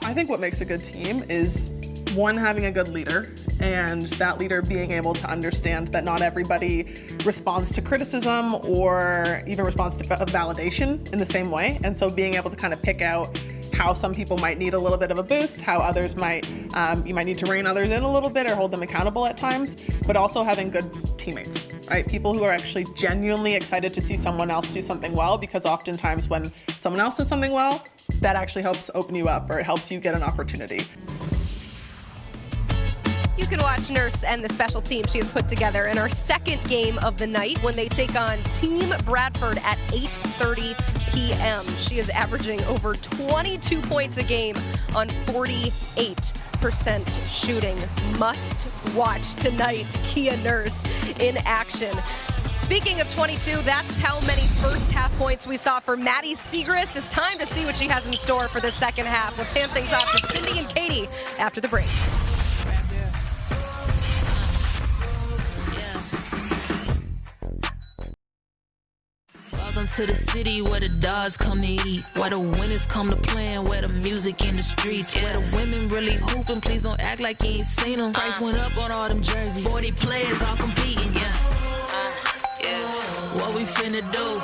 I think what makes a good team is, one, having a good leader, and that leader being able to understand that not everybody responds to criticism or even responds to validation in the same way. And so being able to kind of pick out how some people might need a little bit of a boost, how others might, you might need to rein others in a little bit or hold them accountable at times, but also having good teammates, right? People who are actually genuinely excited to see someone else do something well, because oftentimes when someone else does something well, that actually helps open you up, or it helps you get an opportunity. You can watch Nurse and the special team she has put together in our second game of the night when they take on Team Bradford at 8:30 p.m. She is averaging over 22 points a game on 48% shooting. Must watch tonight, Kia Nurse in action. Speaking of 22, that's how many first half points we saw for Maddie Segrist. It's time to see what she has in store for the second half. Let's hand things off to Cindy and Katie after the break. Welcome to the city where the dogs come to eat, where the winners come to play, and where the music in the streets, where the women really hooping. Please don't act like you ain't seen them. Price went up on all them jerseys. 40 players all competing. What we finna do?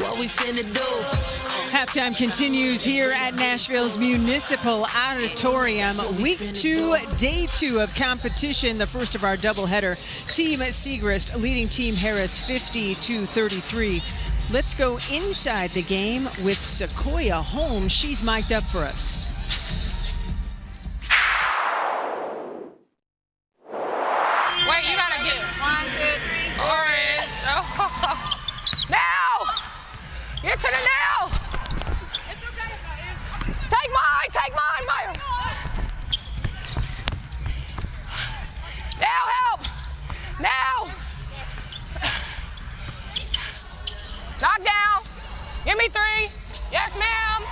What we finna do? Halftime continues here at Nashville's Municipal Auditorium. Week 2, day 2 of competition, the first of our doubleheader. Team Segrist leading Team Harris 50-33. Let's go inside the game with Sequoia Holmes. She's mic'd up for us. Wait, you gotta get 1, 2, 3. Orange. Oh. Now! Get to the nail! Take mine, Myra. Now, help! Now! Knock down. Give me 3. Yes, ma'am.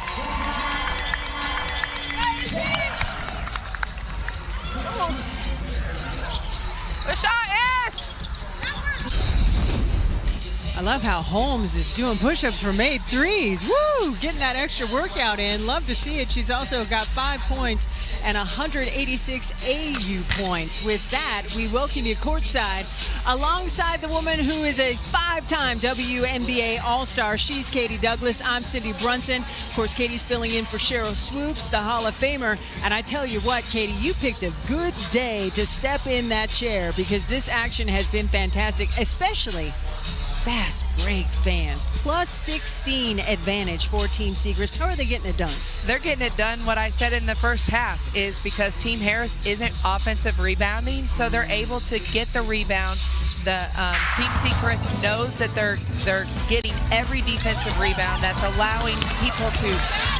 The shot is. I love how Holmes is doing push-ups for made threes. Woo! Getting that extra workout in. Love to see it. She's also got 5 points and 186 AU points. With that, we welcome you courtside alongside the woman who is a 5-time WNBA All-Star. She's Katie Douglas. I'm Cindy Brunson. Of course, Katie's filling in for Cheryl Swoops, the Hall of Famer. And I tell you what, Katie, you picked a good day to step in that chair, because this action has been fantastic, especially fast break fans. Plus 16 advantage for Team Segrist. How are they getting it done? They're getting it done. What I said in the first half is because Team Harris isn't offensive rebounding, so they're able to get the rebound. The Team Segrist knows that they're getting every defensive rebound. That's allowing people to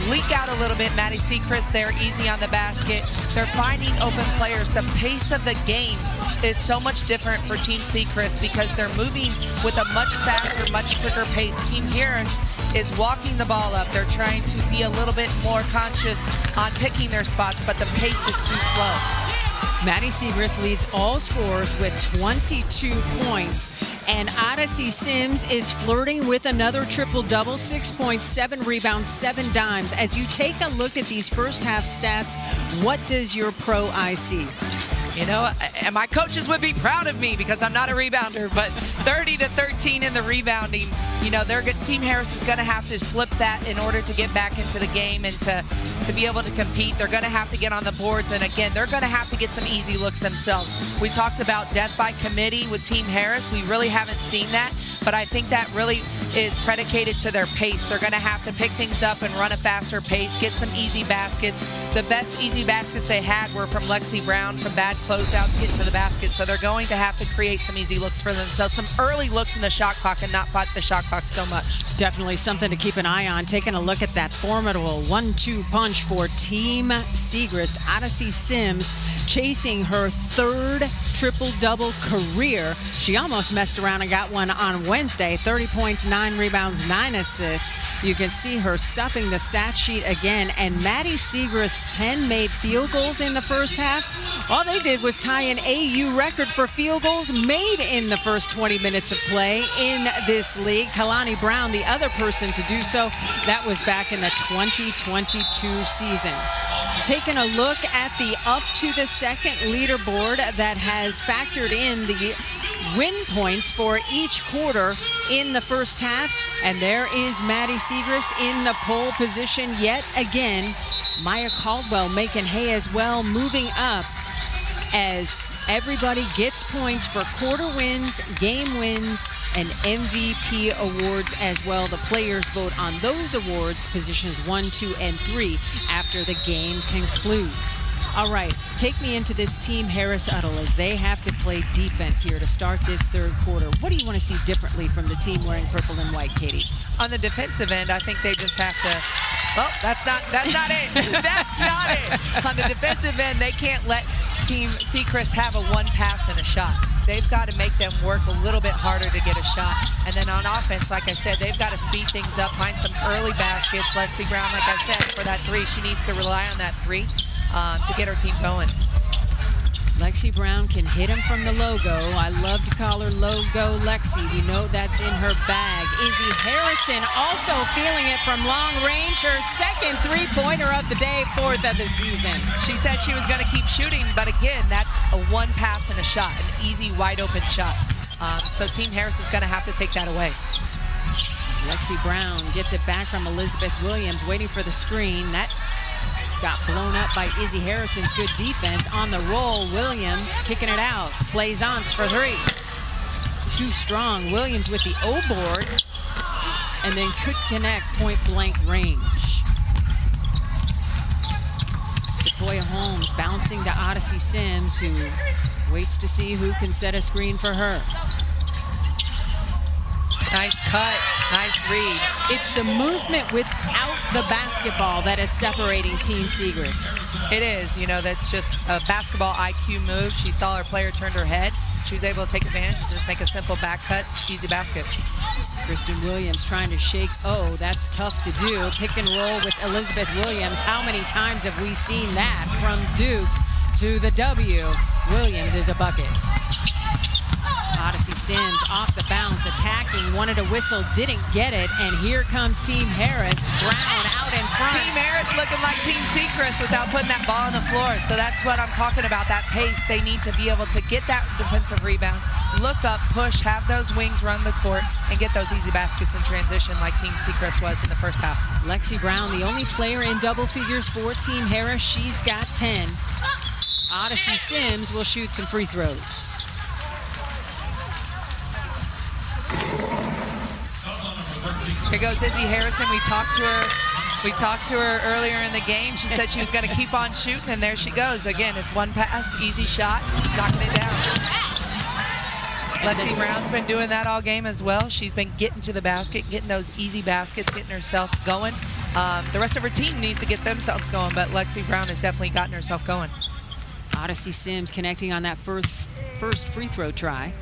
leak out a little bit. Maddie Segrist, they're easy on the basket. They're finding open players. The pace of the game is so much different for Team Segrist because they're moving with a much faster, much quicker pace. Team Harris is walking the ball up. They're trying to be a little bit more conscious on picking their spots, but the pace is too slow. Maddie Siegrist leads all scorers with 22 points. And Odyssey Sims is flirting with another triple-double, 6 points, 7 rebounds, 7 dimes. As you take a look at these first half stats, what does your pro eye see? You know, and my coaches would be proud of me because I'm not a rebounder, but 30-13 in the rebounding. You know, Team Harris is going to have to flip that in order to get back into the game and to be able to compete. They're going to have to get on the boards, and again, they're going to have to get some easy looks themselves. We talked about death by committee with Team Harris. We really haven't seen that, but I think that really is predicated to their pace. They're going to have to pick things up and run a faster pace, get some easy baskets. The best easy baskets they had were from Lexi Brown, from bad closeouts getting to the basket, so they're going to have to create some easy looks for themselves, some early looks in the shot clock and not fight the shot clock so much. Definitely something to keep an eye on. Taking a look at that formidable 1-2 punch for Team Siegrist. Odyssey Sims chasing her third triple-double career. She almost messed around and got one on Wednesday. 30 points, 9 rebounds, 9 assists. You can see her stuffing the stat sheet again. And Maddie Siegrist's 10 made field goals in the first half. All they did was tie an AU record for field goals made in the first 20 minutes of play in this league. Kalani Brown, the other person to do so, that was back in the 2022 season. Taking a look at the up to the second leaderboard that has factored in the win points for each quarter in the first half, and there is Maddie Siegrist in the pole position yet again. Maya Caldwell making hay as well, moving up as everybody gets points for quarter wins, game wins, and MVP awards as well. The players vote on those awards, positions 1, 2, and 3, after the game concludes. All right, take me into this Team Harris huddle as they have to play defense here to start this third quarter. What do you want to see differently from the team wearing purple and white, Katie? On the defensive end, I think they just have to, oh, that's not it. That's not it. On the defensive end, they can't let Team Siegrist have a one pass and a shot. They've got to make them work a little bit harder to get a shot. And then on offense, like I said, they've got to speed things up, find some early baskets. Lexi Brown, like I said, for that 3, she needs to rely on that 3 to get her team going. Lexi Brown can hit him from the logo. I love to call her Logo Lexi. We know that's in her bag. Izzy Harrison also feeling it from long range. Her second three-pointer of the day, 4th of the season. She said she was going to keep shooting, but again, that's a one pass and a shot, an easy, wide-open shot. So Team Harris is going to have to take that away. Lexi Brown gets it back from Elizabeth Williams, waiting for the screen. That got blown up by Izzy Harrison's good defense. On the roll, Williams kicking it out. Plaisance for 3. Too strong. Williams with the O board, and then could connect point-blank range. Sequoia Holmes bouncing to Odyssey Sims, who waits to see who can set a screen for her. Nice cut, nice read. It's the movement without the basketball that is separating Team Siegrist. It is, you know, that's just a basketball IQ move. She saw her player turned her head. She was able to take advantage and just make a simple back cut, easy basket. Kristen Williams trying to shake O. That's tough to do. Pick and roll with Elizabeth Williams. How many times have we seen that from Duke to the W? Williams is a bucket. Odyssey Sims off the bounce, attacking, wanted a whistle, didn't get it, and here comes Team Harris. Brown out in front. Team Harris looking like Team Siegrist without putting that ball on the floor. So that's what I'm talking about, that pace. They need to be able to get that defensive rebound, look up, push, have those wings run the court, and get those easy baskets in transition like Team Siegrist was in the first half. Lexi Brown, the only player in double figures for Team Harris. She's got 10. Odyssey Sims will shoot some free throws. Here goes Izzy Harrison. We talked to her earlier in the game. She said she was going to keep on shooting, and there she goes. Again, it's one pass, easy shot, knocking it down. Lexi Brown's been doing that all game as well. She's been getting to the basket, getting those easy baskets, getting herself going. The rest of her team needs to get themselves going, but Lexi Brown has definitely gotten herself going. Odyssey Sims connecting on that first free throw try.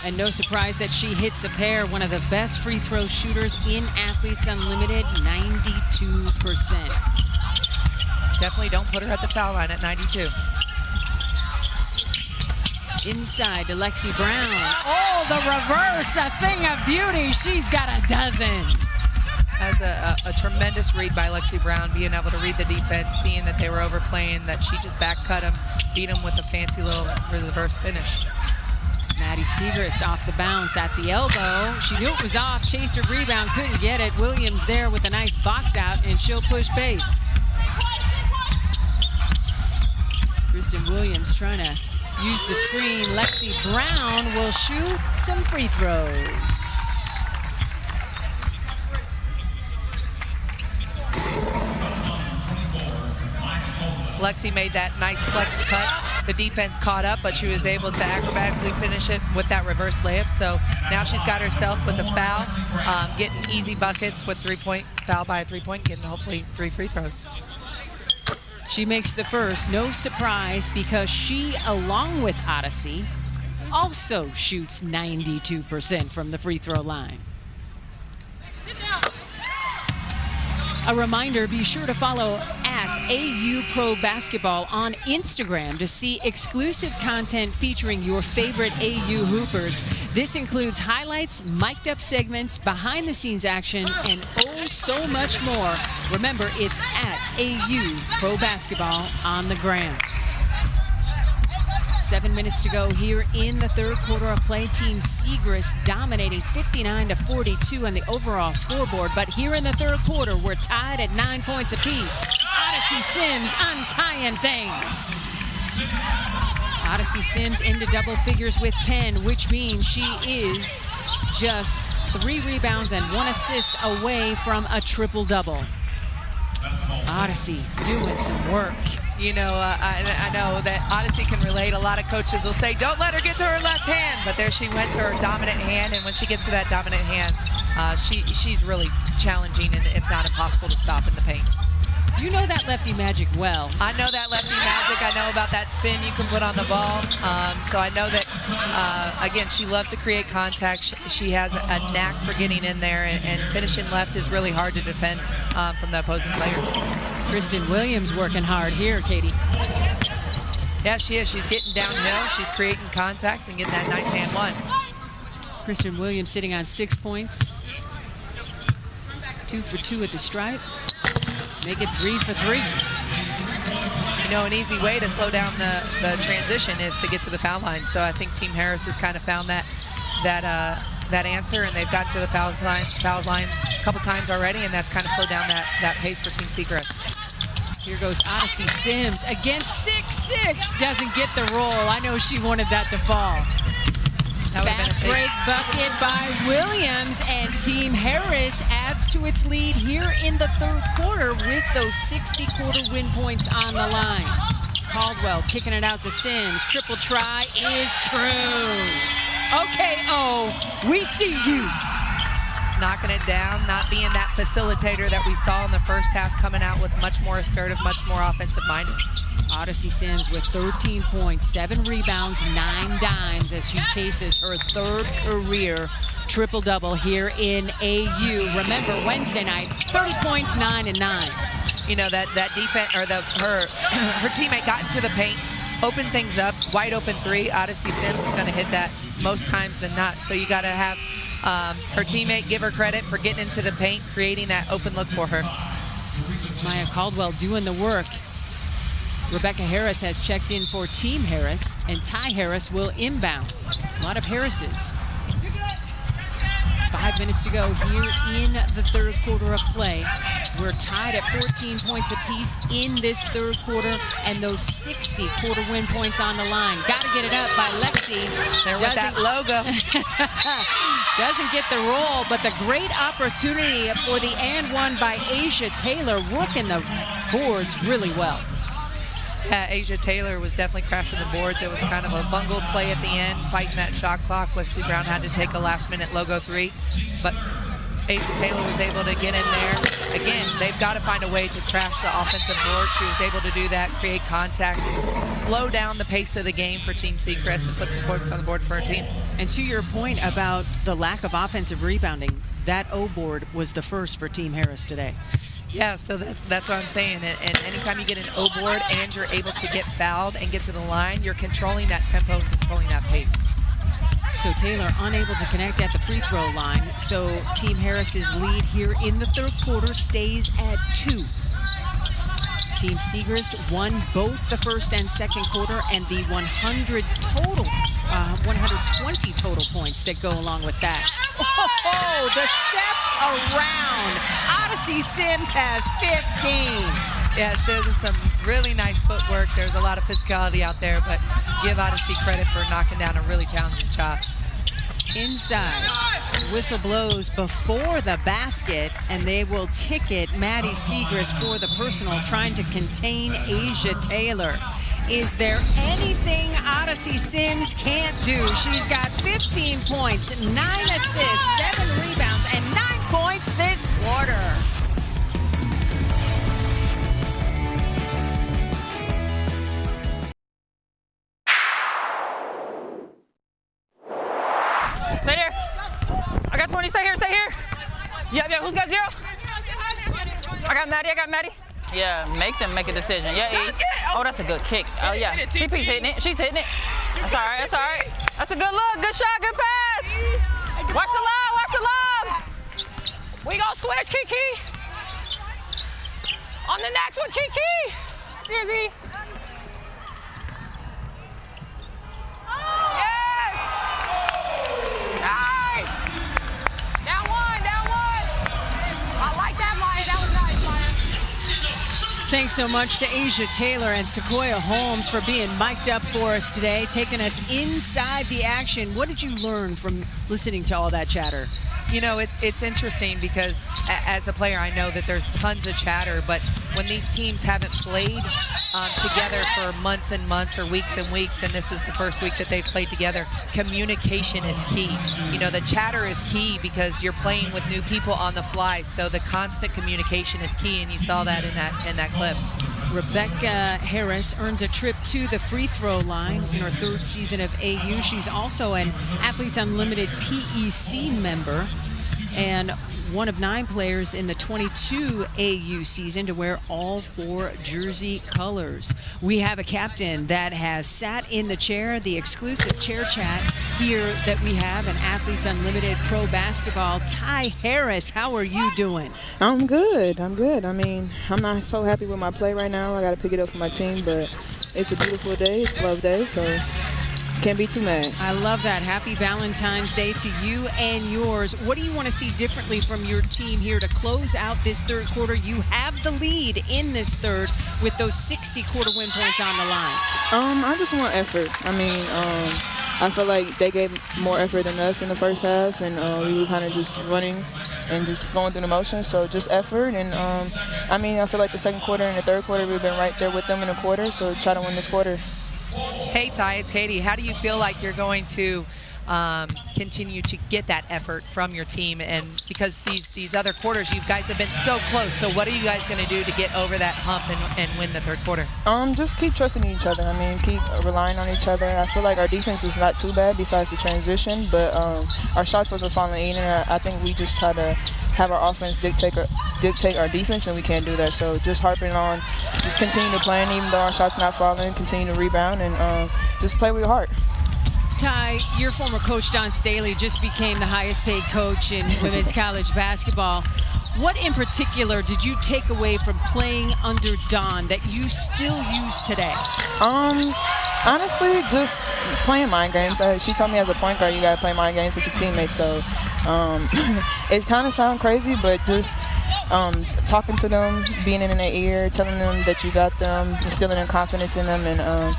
And no surprise that she hits a pair. One of the best free throw shooters in Athletes Unlimited, 92%. definitely don't put her at the foul line at 92. Inside to Lexi Brown. Oh, the reverse, a thing of beauty. She's got a dozen. That's a tremendous read by Lexi Brown, being able to read the defense, seeing that they were overplaying, that she just back cut them, beat them with a fancy little reverse finish. Maddie Siegrist off the bounce at the elbow. She knew it was off, chased her rebound, couldn't get it. Williams there with a nice box out, and she'll push base. Kristen Williams trying to use the screen. Lexi Brown will shoot some free throws. Lexi made that nice flex cut. The defense caught up, but she was able to acrobatically finish it with that reverse layup. So now she's got herself with a foul, getting easy buckets with foul by a three-point, getting hopefully 3 free throws. She makes the first, no surprise, because she, along with Odyssey, also shoots 92% from the free throw line. A reminder, be sure to follow at AU Pro Basketball on Instagram to see exclusive content featuring your favorite AU Hoopers. This includes highlights, mic'd up segments, behind the scenes action, and oh so much more. Remember, it's at AU Pro Basketball on the gram. 7 minutes to go here in the third quarter of play. Team Siegrist dominating 59-42 on the overall scoreboard. But here in the third quarter, we're tied at 9 points apiece. Odyssey Sims untying things. Odyssey Sims into double figures with 10, which means she is just 3 rebounds and 1 assist away from a triple-double. Odyssey doing some work. You know, I know that Odyssey can relate. A lot of coaches will say, don't let her get to her left hand. But there she went to her dominant hand, and when she gets to that dominant hand, she's really challenging and if not impossible to stop in the paint. You know that lefty magic well. I know that lefty magic. I know about that spin you can put on the ball. So I know that, again, she loves to create contact. She has a knack for getting in there, and finishing left is really hard to defend from the opposing players. Kristen Williams working hard here, Katie. Yeah, she is. She's getting downhill. She's creating contact and getting that nice hand one. Kristen Williams sitting on 6 points. 2 for 2 at the stripe. Make it 3 for 3. You know, an easy way to slow down the transition is to get to the foul line. So I think Team Harris has kind of found that answer, and they've got to the foul line a couple times already, and that's kind of slowed down that pace for Team Siegrist. Here goes Odyssey Sims against 6'6". Doesn't get the roll. I know she wanted that to fall. Fast break bucket by Williams, and Team Harris adds to its lead here in the third quarter with those 60 quarter win points on the line. Caldwell kicking it out to Sims. Triple try is true. Okay, we see you. Knocking it down, not being that facilitator that we saw in the first half, coming out with much more assertive, much more offensive-minded. Odyssey Sims with 13 points, 7 rebounds, 9 dimes as she chases her third career triple-double here in AU. Remember, Wednesday night, 30 points, 9 and 9. You know, that defense, or her teammate got into the paint, opened things up, wide open 3. Odyssey Sims is going to hit that most times than not. So you got to have her teammate give her credit for getting into the paint, creating that open look for her. Maya Caldwell doing the work. Rebecca Harris has checked in for Team Harris, and Ty Harris will inbound. A lot of Harrises. 5 minutes to go here in the third quarter of play. We're tied at 14 points apiece in this third quarter, and those 60 quarter win points on the line. Got to get it up by Lexi. There with that logo. Doesn't get the roll, but the great opportunity for the and one by Asia Taylor, working the boards really well. Asia Taylor was definitely crashing the boards. It was kind of a bungled play at the end, fighting that shot clock. Lexi Brown had to take a last-minute logo 3, but Asia Taylor was able to get in there. Again, they've got to find a way to crash the offensive board. She was able to do that, create contact, slow down the pace of the game for Team Siegrist, and put some points on the board for her team. And to your point about the lack of offensive rebounding, that O board was the first for Team Harris today. Yeah, so that's what I'm saying. And anytime you get an O board and you're able to get fouled and get to the line, you're controlling that tempo and controlling that pace. So Taylor unable to connect at the free throw line. So Team Harris's lead here in the third quarter stays at 2. Team Siegrist won both the first and second quarter, and the 120 total points that go along with that. Oh, the step around. Odyssey Sims has 15. Yeah, it shows us some really nice footwork. There's a lot of physicality out there, but give Odyssey credit for knocking down a really challenging shot. Inside, whistle blows before the basket, and they will ticket Maddie Siegrist for the personal, trying to contain Asia Taylor. Is there anything Odyssey Sims can't do? She's got 15 points, 9 assists, 7 rebounds, and 9 points this quarter. Stay there. I got 20. Stay here. Stay here. Yeah. Who's got 0? I got Maddie. Yeah, make them make a decision. Yeah, E. Oh, that's a good kick. Oh, yeah. TP's hitting it. She's hitting it. That's all right. That's a good look. Good shot. Good pass. Watch the lob. We gonna switch, Kiki. On the next one, Kiki. Susie. Yes. Nice. Down one. I like that, Maya. That was nice, Maya. Thanks so much to Asia Taylor and Sequoia Holmes for being mic'd up for us today, taking us inside the action. What did you learn from listening to all that chatter? You know, it's interesting because as a player, I know that there's tons of chatter, but when these teams haven't played together for months and months or weeks and weeks, and this is the first week that they've played together, communication is key. You know, the chatter is key because you're playing with new people on the fly, so the constant communication is key, and you saw that in that clip. Rebecca Harris earns a trip to the free throw line in her 3rd season of AU. She's also an Athletes Unlimited PEC member and one of 9 players in the 22 AU season to wear all 4 jersey colors. We have a captain that has sat in the chair, the exclusive chair chat here that we have in Athletes Unlimited Pro Basketball. Ty Harris, how are you doing? I'm good. I mean, I'm not so happy with my play right now. I got to pick it up for my team, but it's a beautiful day. It's a love day, so can't be too mad. I love that. Happy Valentine's Day to you and yours. What do you want to see differently from your team here to close out this third quarter? You have the lead in this third with those 60 quarter win points on the line. I just want effort. I mean, I feel like they gave more effort than us in the first half, and we were kind of just running and just going through the motions. So just effort, and I mean, I feel like the second quarter and the third quarter we've been right there with them in the quarter. So try to win this quarter. Hey, Ty, it's Katie. How do you feel like you're going to continue to get that effort from your team? And because these other quarters, you guys have been so close. So what are you guys going to do to get over that hump and win the third quarter? Just keep trusting each other. I mean, keep relying on each other. I feel like our defense is not too bad besides the transition, but our shots wasn't falling in, and I think we just try to have our offense dictate our defense, and we can't do that. So just harping on, just continue to play, even though our shots not falling, continue to rebound, and just play with your heart. Ty, your former coach Don Staley just became the highest paid coach in women's college basketball. What in particular did you take away from playing under Don that you still use today? Honestly, just playing mind games. She told me as a point guard, you got to play mind games with your teammates. So it kind of sounds crazy, but just talking to them, being in their ear, telling them that you got them, instilling their confidence in them, and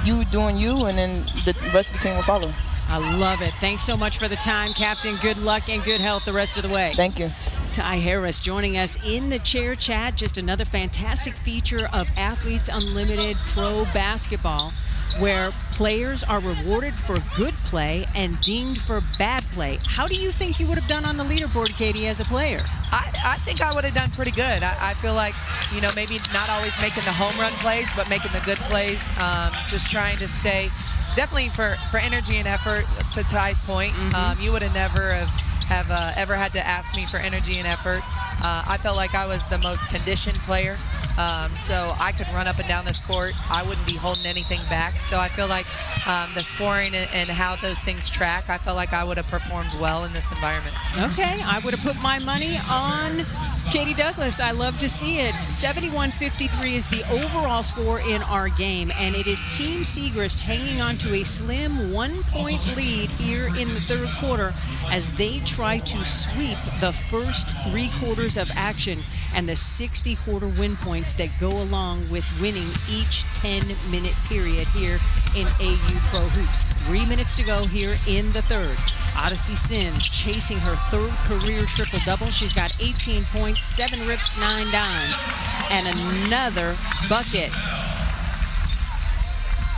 you doing you, and then the rest of the team will follow. I love it. Thanks so much for the time, Captain. Good luck and good health the rest of the way. Thank you. Ty Harris joining us in the chair chat. Just another fantastic feature of Athletes Unlimited Pro Basketball, where players are rewarded for good play and dinged for bad play. How do you think you would have done on the leaderboard, Katie, as a player? I think I would have done pretty good. I feel like, you know, maybe not always making the home run plays, but making the good plays, just trying to stay, definitely for energy and effort, to Ty's point. You would have never have have ever had to ask me for energy and effort. I felt like I was the most conditioned player, so I could run up and down this court. I wouldn't be holding anything back. So I feel like the scoring and how those things track, I felt like I would have performed well in this environment. Okay, I would have put my money on Katie Douglas. I love to see it. 71-53 is the overall score in our game, and it is Team Siegrist hanging on to a slim 1-point lead here in the third quarter as they try to sweep the first 3 quarters of action and the 60 quarter win points that go along with winning each 10-minute period here in AU Pro Hoops. 3 minutes to go here in the third. Odyssey Sims chasing her 3rd career triple-double. She's got 18 points, 7 rips, 9 dimes, and another bucket.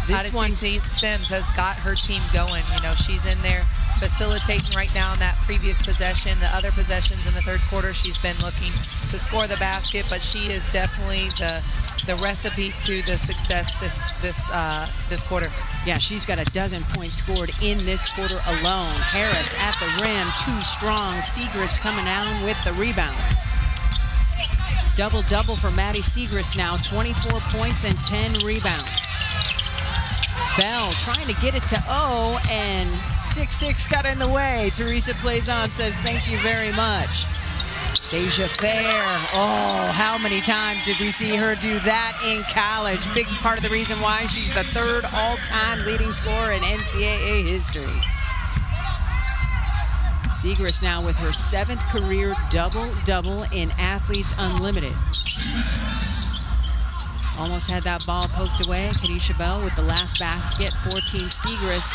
This Odyssey Sims has got her team going. You know, she's in there facilitating right now in that previous possession. The other possessions in the third quarter, she's been looking to score the basket, but she is definitely the recipe to the success this quarter. Yeah, she's got a dozen points scored in this quarter alone. Harris at the rim, too strong. Siegrist coming down with the rebound. Double-double for Maddie Siegrist now, 24 points and 10 rebounds. Bell trying to get it to O, and 6'6" got in the way. Teresa Plaison says thank you very much. Deja Fair, oh, how many times did we see her do that in college? Big part of the reason why she's the 3rd all-time leading scorer in NCAA history. Siegrist now with her 7th career double-double in Athletes Unlimited. Almost had that ball poked away. Kadisha Bell with the last basket for Team Siegrist.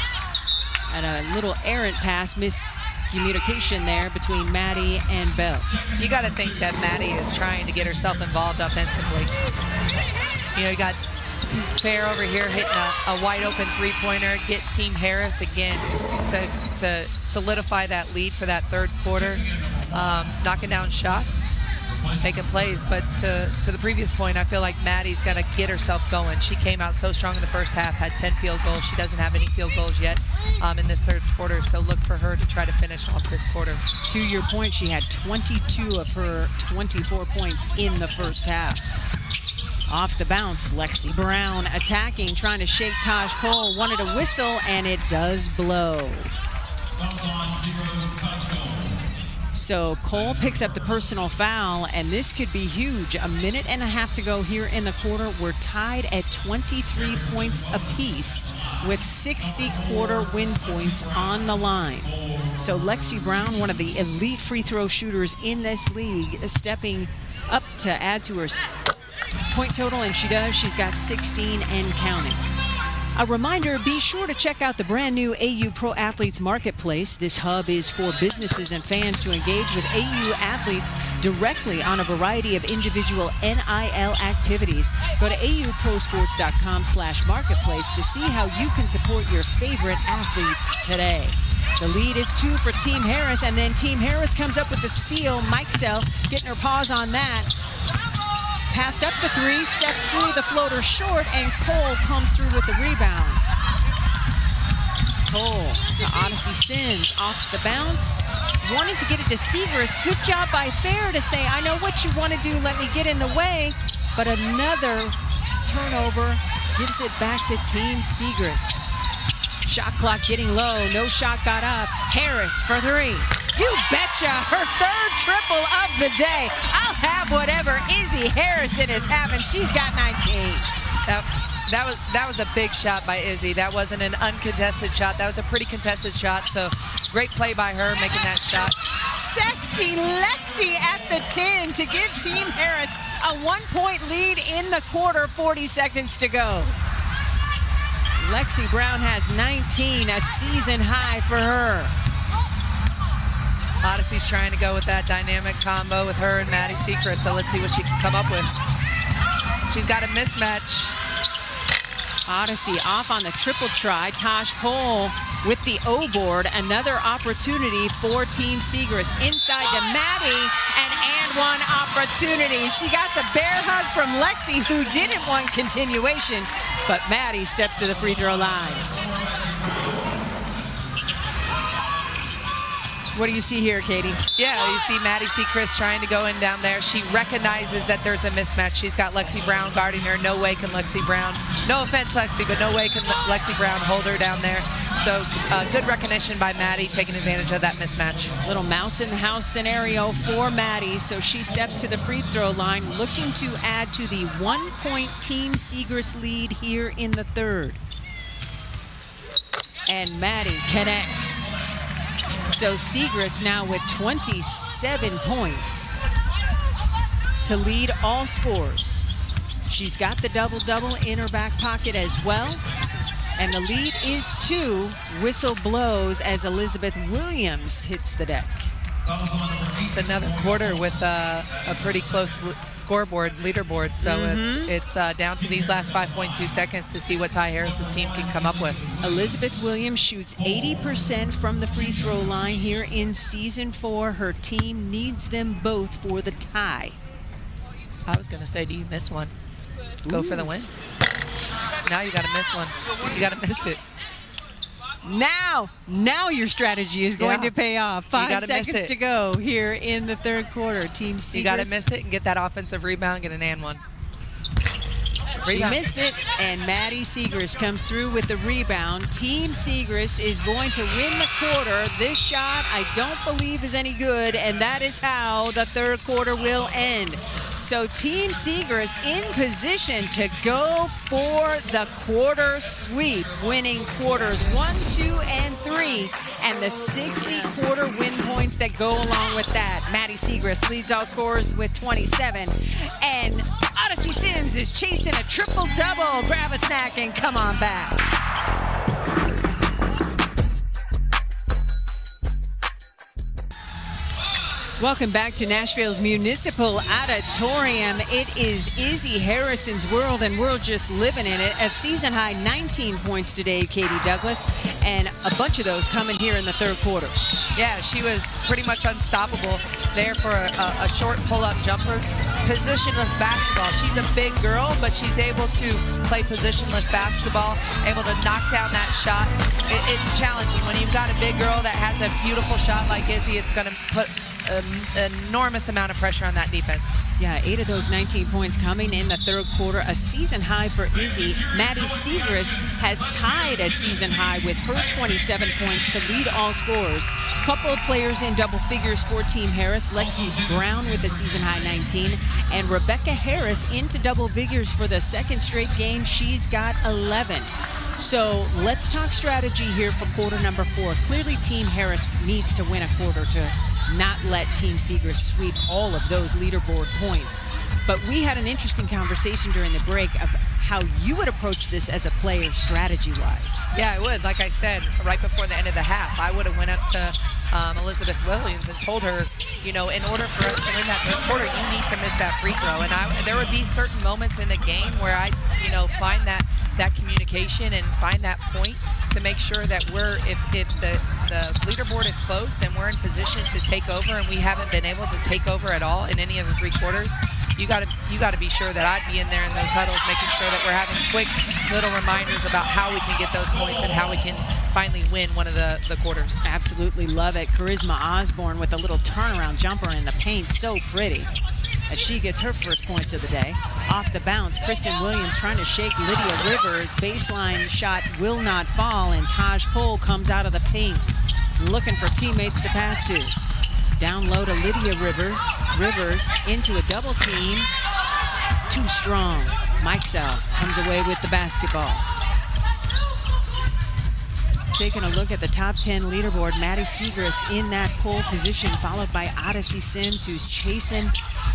And a little errant pass, miscommunication there between Maddie and Bell. You got to think that Maddie is trying to get herself involved offensively. You know, you got Fair over here hitting a wide open 3-pointer, get Team Harris again to solidify that lead for that third quarter, knocking down shots, making plays. But to the previous point, I feel like Maddie's got to get herself going. She came out so strong in the first half, had 10 field goals. She doesn't have any field goals yet in this third quarter, so look for her to try to finish off this quarter. To your point, she had 22 of her 24 points in the first half. Off the bounce, Lexi Brown attacking, trying to shake Taj Cole. Wanted a whistle, and it does blow. So Cole picks up the personal foul, and this could be huge. 1.5 minutes to go here in the quarter. We're tied at 23 points apiece with 60 quarter win points on the line. So Lexi Brown, one of the elite free throw shooters in this league, is stepping up to add to her point total, and she does. She's got 16 and counting. A reminder, be sure to check out the brand new AU Pro Athletes Marketplace. This hub is for businesses and fans to engage with AU athletes directly on a variety of individual NIL activities. Go to auprosports.com/marketplace to see how you can support your favorite athletes today. The lead is 2 for Team Harris, and then Team Harris comes up with the steal. Mikesell getting her paws on that. Passed up the 3, steps through the floater short, and Cole comes through with the rebound. Cole to Odyssey Sims off the bounce. Wanting to get it to Siegrist. Good job by Fair to say, I know what you want to do, let me get in the way. But another turnover gives it back to Team Siegrist. Shot clock getting low, no shot got up. Harris for 3. You betcha, her 3rd triple of the day. I'll have whatever Izzy Harrison is having. She's got 19. That was a big shot by Izzy. That wasn't an uncontested shot. That was a pretty contested shot. So great play by her making that shot. Sexy Lexi at the 10 to give Team Harris a 1-point lead in the quarter, 40 seconds to go. Lexi Brown has 19, a season high for her. Odyssey's trying to go with that dynamic combo with her and Maddie Siegrist, so let's see what she can come up with. She's got a mismatch. Odyssey off on the triple try. Taj Cole with the O board. Another opportunity for Team Siegrist. Inside to Maddie, and one opportunity. She got the bear hug from Lexi, who didn't want continuation, but Maddie steps to the free throw line. What do you see here, Katie? Yeah, you see Maddie Sechrist trying to go in down there. She recognizes that there's a mismatch. She's got Lexi Brown guarding her. No way can Lexi Brown, no offense, Lexi, but no way can Lexi Brown hold her down there. So good recognition by Maddie, taking advantage of that mismatch. Little mouse in the house scenario for Maddie. So she steps to the free throw line, looking to add to the 1-point Team Sechrist lead here in the third. And Maddie connects. So Sechrist now with 27 points to lead all scores. She's got the double-double in her back pocket as well. And the lead is 2. Whistle blows as Elizabeth Williams hits the deck. It's another quarter with a pretty close scoreboard, leaderboard. So it's down to these last 5.2 seconds to see what Ty Harris's team can come up with. Elizabeth Williams shoots 80% from the free throw line here in season 4. Her team needs them both for the tie. I was going to say, do you miss one? Go for the win. Now you got to miss one. You got to miss it. Now your strategy is going to pay off. 5 seconds to go here in the third quarter. Team Sechrist. You got to miss it and get that offensive rebound, get an and one. She missed it, and Maddie Sechrist comes through with the rebound. Team Sechrist is going to win the quarter. This shot, I don't believe, is any good, and that is how the third quarter will end. So Team Sechrist in position to go for the quarter sweep, winning quarters 1, 2, and 3, and the 60 quarter win points that go along with that. Maddie Sechrist leads all scorers with 27, and Odyssey Sims is chasing a triple-double. Grab a snack and come on back. Welcome back to Nashville's Municipal Auditorium. It is Izzy Harrison's world, and we're just living in it. A season-high 19 points today, Katie Douglas, and a bunch of those coming here in the third quarter. Yeah, she was pretty much unstoppable there for a short pull-up jumper. Positionless basketball. She's a big girl, but she's able to play positionless basketball, able to knock down that shot. It's challenging. When you've got a big girl that has a beautiful shot like Izzy, it's going to put an enormous amount of pressure on that defense. Yeah, 8 of those 19 points coming in the third quarter. A season high for Izzy. Maddie Sechrist has tied a season high with her 27 points to lead all scorers. Couple of players in double figures for Team Harris. Lexi Brown with a season high 19, and Rebecca Harris into double figures for the second straight game. She's got 11. So let's talk strategy here for quarter number 4. Clearly Team Harris needs to win a quarter to not let Team Sechrist sweep all of those leaderboard points. But we had an interesting conversation during the break of how you would approach this as a player strategy-wise. Yeah, I would. Like I said, right before the end of the half, I would have went up to Elizabeth Williams and told her, you know, in order for us to win that third quarter, you need to miss that free throw. And there would be certain moments in the game where I, you know, find that communication and find that point to make sure that if the leaderboard is close and we're in position to take over and we haven't been able to take over at all in any of the three quarters, you got to be sure that I'd be in there in those huddles, making sure that we're having quick little reminders about how we can get those points and how we can finally win one of the quarters. Absolutely love it. Charisma Osborne with a little turnaround jumper in the paint. So pretty as she gets her first points of the day. Off the bounce, Kristen Williams trying to shake Lydia Rivers. Baseline shot will not fall, and Taj Cole comes out of the paint looking for teammates to pass to. Down low to Lydia Rivers. Rivers into a double team. Too strong. Mikesell comes away with the basketball. Taking a look at the top 10 leaderboard, Maddie Sechrist in that pole position, followed by Odyssey Sims, who's chasing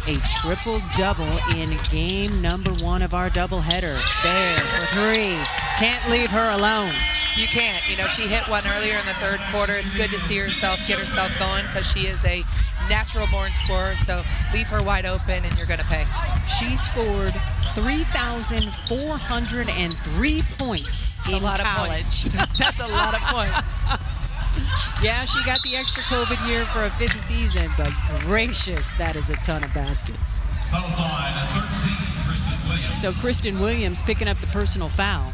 a triple-double in game number 1 of our doubleheader. There for 3. Can't leave her alone. You can't. You know, she hit one earlier in the third quarter. It's good to see herself get herself going because she is a natural-born scorer, so leave her wide open and you're going to pay. She scored 3,403 points in college. That's a lot of points. Yeah, she got the extra COVID year for a 5th season, but gracious, that is a ton of baskets. So Kristen Williams picking up the personal foul.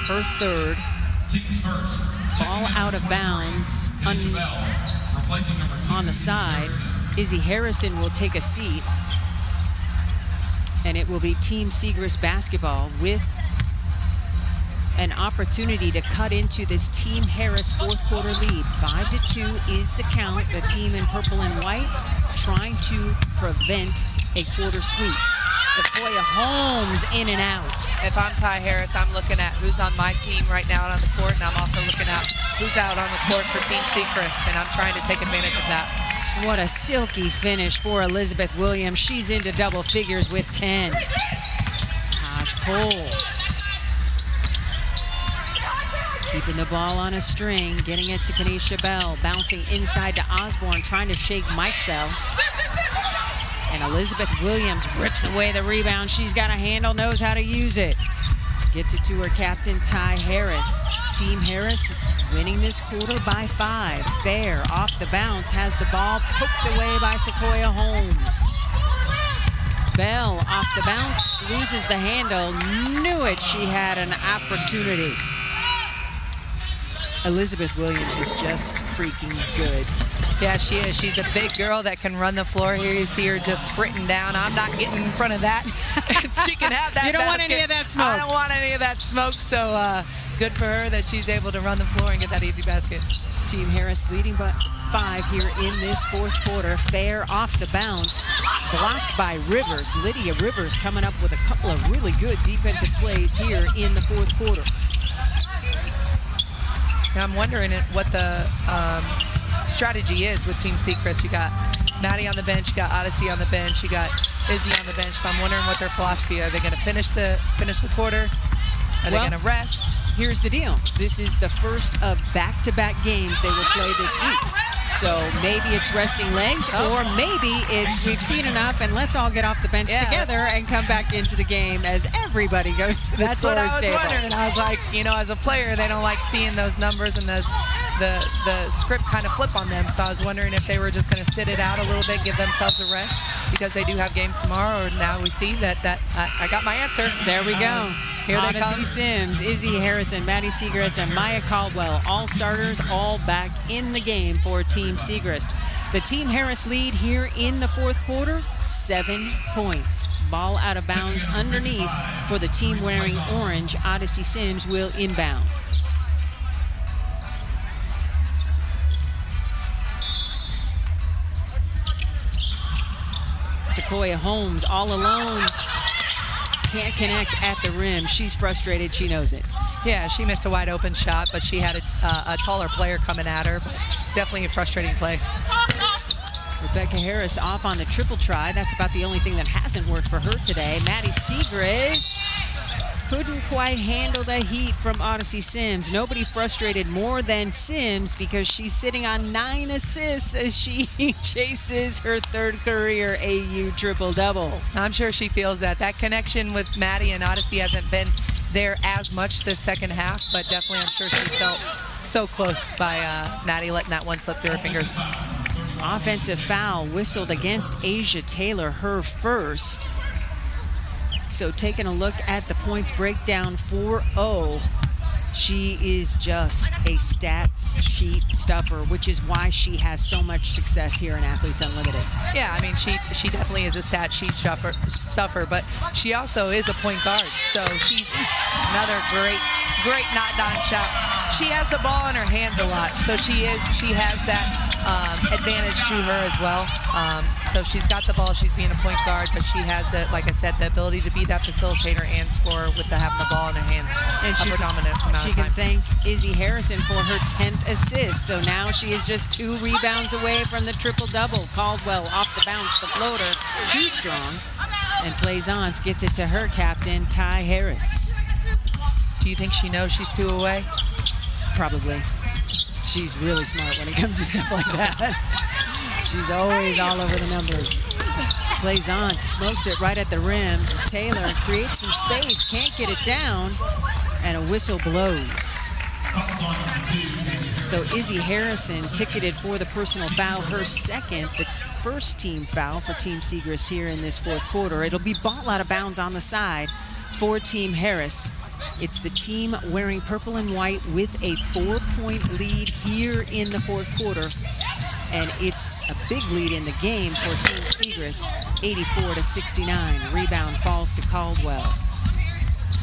Her third. Ball out of bounds on the side. Izzy Harrison will take a seat. And it will be Team Siegrist basketball with an opportunity to cut into this Team Harris fourth quarter lead. 5-2 is the count. The team in purple and white trying to prevent a quarter sweep. Sequoia Holmes in and out. If I'm Ty Harris, I'm looking at who's on my team right now on the court, and I'm also looking at who's out on the court for Team Siegrist, and I'm trying to take advantage of that. What a silky finish for Elizabeth Williams. She's into double figures with 10. Taj Cole keeping the ball on a string, getting it to Kanisha Bell, bouncing inside to Osborne, trying to shake Mikesell. And Elizabeth Williams rips away the rebound. She's got a handle, knows how to use it. Gets it to her captain, Ty Harris. Team Harris winning this quarter by 5. Fair off the bounce, has the ball poked away by Sequoia Holmes. Bell off the bounce, loses the handle. Knew it, she had an opportunity. Elizabeth Williams is just freaking good. Yeah, she is. She's a big girl that can run the floor. Here you see her just sprinting down. I'm not getting in front of that. She can have that. You don't want any of that smoke. I don't want any of that smoke, so good for her that she's able to run the floor and get that easy basket. Team Harris leading by 5 here in this fourth quarter. Fair off the bounce, blocked by Rivers. Lydia Rivers coming up with a couple of really good defensive plays here in the fourth quarter. Now I'm wondering what the strategy is with Team Siegrist. You got Maddie on the bench, you got Odyssey on the bench, you got Izzy on the bench. So I'm wondering what their philosophy is. Are they going to finish the quarter? Are they going to rest? Here's the deal. This is the first of back-to-back games they will play this week. So maybe it's resting legs, or maybe it's we've seen enough and let's all get off the bench together and come back into the game as everybody goes to the scorer's table. That's what I was wondering. I was like, you know, as a player, they don't like seeing those numbers and the script kind of flip on them. So I was wondering if they were just going to sit it out a little bit, give themselves a rest, because they do have games tomorrow. Or now we see that I got my answer. There we go. Here they Odyssey come. Sims, Izzy Harrison, Maddie Siegrist, and Maya Caldwell, all starters, all back in the game for Team Siegrist. The Team Harris lead here in the fourth quarter, 7 points. Ball out of bounds underneath for the team wearing orange. Odyssey Sims will inbound. Sequoia Holmes all alone. Can't connect at the rim. She's frustrated. She knows it. Yeah, she missed a wide open shot, but she had a taller player coming at her. But definitely a frustrating play. Rebecca Harris off on the triple try. That's about the only thing that hasn't worked for her today. Maddie Siegrist couldn't quite handle the heat from Odyssey Sims. Nobody frustrated more than Sims because she's sitting on 9 assists as she chases her third career AU triple-double. I'm sure she feels that. That connection with Maddie and Odyssey hasn't been there as much this second half, but definitely I'm sure she felt so close by Maddie letting that one slip through her fingers. Offensive foul whistled against Asia Taylor, her first. So taking a look at the points breakdown for O, she is just a stats sheet stuffer, which is why she has so much success here in Athletes Unlimited. Yeah, I mean, she definitely is a stat sheet stuffer, but she also is a point guard. So she's another great knockdown shot. She has the ball in her hands a lot, so she has that advantage to her as well. So she's got the ball, she's being a point guard, but she has the, like I said, the ability to be that facilitator and scorer with having the ball in her hands. And she dominant amount she of time. can thank Izzy Harrison for her 10th assist. So now she is just 2 rebounds away from the triple-double. Caldwell off the bounce, the floater, too strong. And Plaisance gets it to her captain, Ty Harris. Do you think she knows she's 2 away? Probably. She's really smart when it comes to stuff like that. She's always all over the numbers. Plaisance smokes it right at the rim. Taylor creates some space, can't get it down, and a whistle blows. So Izzy Harrison ticketed for the personal foul, her second, the first team foul for Team Siegrist here in this fourth quarter. It'll be ball out of bounds on the side for Team Harris. It's the team wearing purple and white with a 4-point lead here in the fourth quarter. And it's a big lead in the game for Team Siegrist, 84-69. Rebound falls to Caldwell.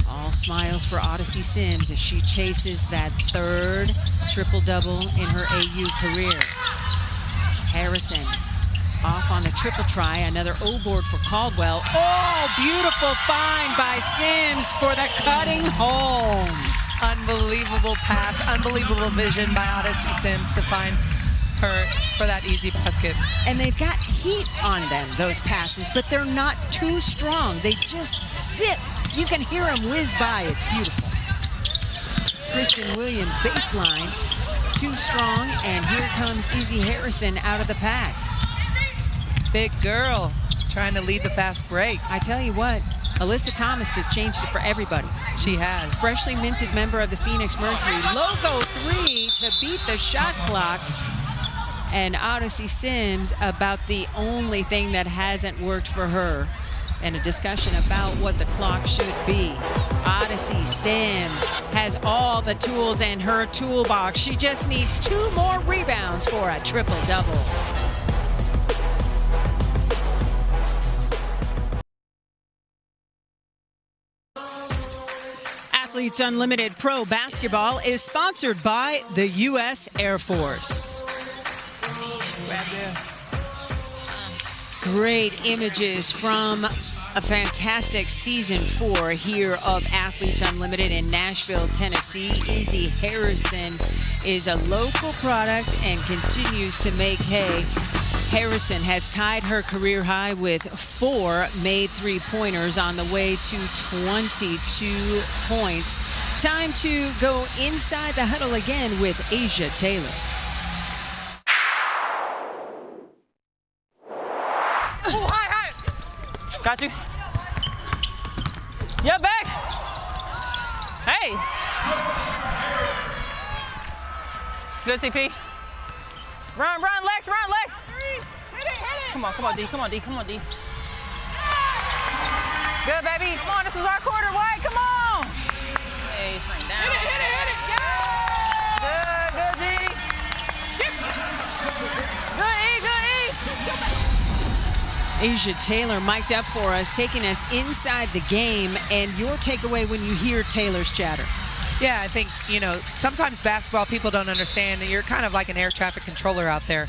All smiles for Odyssey Sims as she chases that third triple-double in her AU career. Harrison off on the triple try, another O-board for Caldwell. Oh, beautiful find by Sims for the cutting Holmes. Unbelievable pass, unbelievable vision by Odyssey Sims to find her for that easy basket. And they've got heat on them, those passes, but they're not too strong. They just zip. You can hear them whiz by. It's beautiful. Kristen Williams baseline, too strong, and here comes Izzy Harrison out of the pack. Big girl trying to lead the fast break. I tell you what, Alyssa Thomas has changed it for everybody. She has. Freshly minted member of the Phoenix Mercury. Logo 3 to beat the shot clock. And Odyssey Sims about the only thing that hasn't worked for her. And a discussion about what the clock should be. Odyssey Sims has all the tools in her toolbox. She just needs 2 more rebounds for a triple-double. Athletes Unlimited Pro Basketball is sponsored by the U.S. Air Force. Great images from a fantastic season 4 here of Athletes Unlimited in Nashville, Tennessee. Izzy Harrison is a local product and continues to make hay. Harrison has tied her career high with 4 made 3-pointers on the way to 22 points. Time to go inside the huddle again with Asia Taylor. Oh, hi. Got you. Yeah, back. Hey. Good, CP. Run, Lex, run, Lex. Hit it. Come on, D, come on, D. Good, baby. Come on, this is our quarter, White, come on. Hey, swing down. Hit it. Yeah. Good, D. Good, E. Asia Taylor mic'd up for us, taking us inside the game. And your takeaway when you hear Taylor's chatter? Yeah, I think, sometimes basketball people don't understand that you're kind of like an air traffic controller out there.